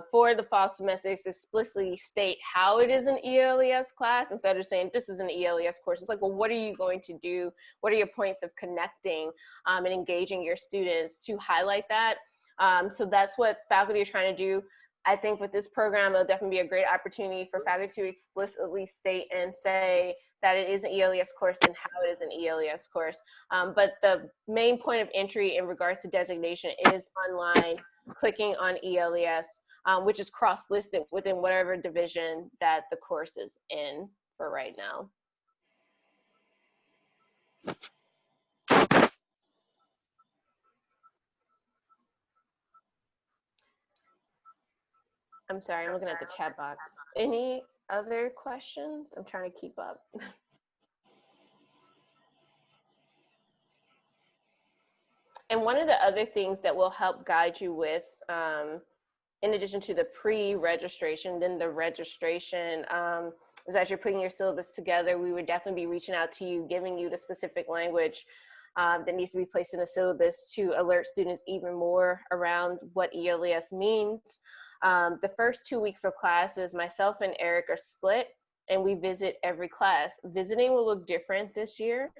for the fall semester is explicitly state how it is an ELES class, instead of saying this is an ELES course. It's like, well, what are you going to do? What are your points of connecting and engaging your students to highlight that? So that's what faculty are trying to do. I think with this program, it'll definitely be a great opportunity for faculty to explicitly state and say that it is an ELES course and how it is an ELES course. But the main point of entry in regards to designation is online, clicking on ELES, which is cross-listed within whatever division that the course is in for right now. I'm sorry, I'm looking at the chat box. Any other questions? I'm trying to keep up. And one of the other things that will help guide you with, in addition to the pre-registration, then the registration, is as you're putting your syllabus together, we would definitely be reaching out to you, giving you the specific language that needs to be placed in the syllabus to alert students even more around what ELAS means. The first 2 weeks of classes, myself and Eric are split, and we visit every class. Visiting will look different this year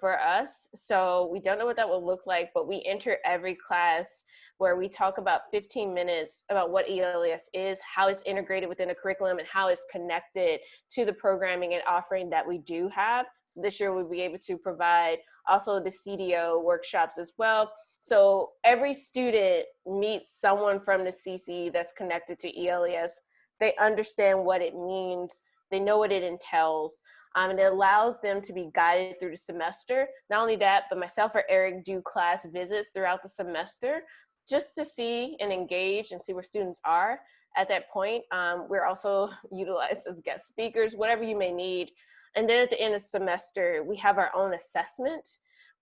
for us, so we don't know what that will look like, but we enter every class where we talk about 15 minutes about what ELAS is, how it's integrated within the curriculum, and how it's connected to the programming and offering that we do have. So this year we'll be able to provide also the CDO workshops as well. So every student meets someone from the CC that's connected to ELAS. They understand what it means. They know what it entails. And it allows them to be guided through the semester. Not only that, but myself or Eric do class visits throughout the semester just to see and engage and see where students are at that point. We're also utilized as guest speakers, whatever you may need. And then at the end of the semester, we have our own assessment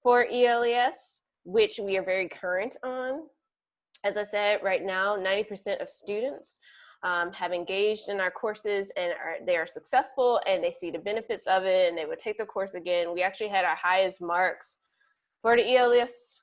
for ELAS, which we are very current on. As I said, right now, 90% of students have engaged in our courses and they are successful and they see the benefits of it and they would take the course again. We actually had our highest marks for the ELAS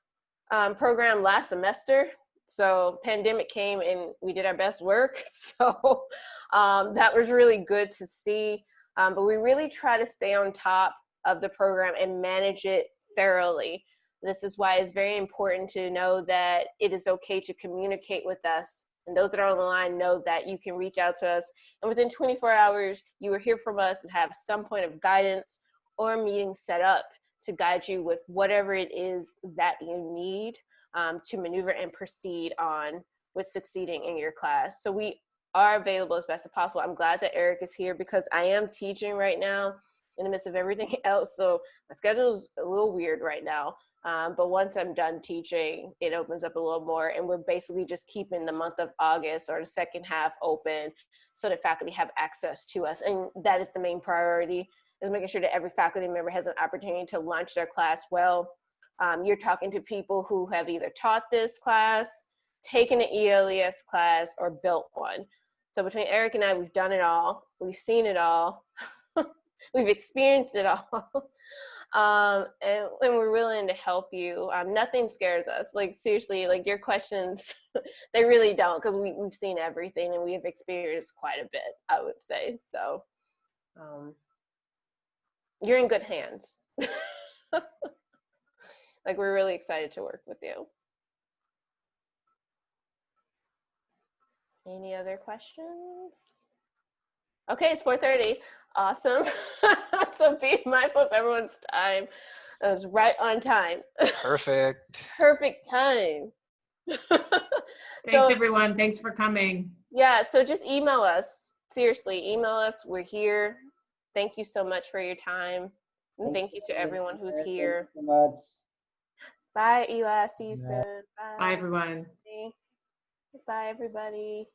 program last semester. So pandemic came and we did our best work. So that was really good to see. But we really try to stay on top of the program and manage it thoroughly. This is why it's very important to know that it is okay to communicate with us. And those that are on the line know that you can reach out to us. And within 24 hours, you will hear from us and have some point of guidance or meeting set up to guide you with whatever it is that you need to maneuver and proceed on with succeeding in your class. So we are available as best as possible. I'm glad that Eric is here because I am teaching right now in the midst of everything else. So my schedule is a little weird right now. But once I'm done teaching, it opens up a little more, and we're basically just keeping the month of August or the second half open so that faculty have access to us. And that is the main priority, is making sure that every faculty member has an opportunity to launch their class well. You're talking to people who have either taught this class, taken an ELAS class, or built one. So between Eric and I, we've done it all. We've seen it all. We've experienced it all. And we're willing to help you. Nothing scares us. Like seriously, like your questions, they really don't, because we've seen everything and we have experienced quite a bit, I would say. So you're in good hands. Like we're really excited to work with you. Any other questions? Okay, it's 4:30. Awesome. So be mindful of everyone's time. It was right on time. Perfect. Perfect time. Thanks, everyone. Thanks for coming. Yeah, so just email us. Seriously, email us. We're here. Thank you so much for your time. And thank you to everyone who's here. Thank you so much. Bye, ELAS. See you Bye. soon. Bye. Bye, everyone. Bye, everybody.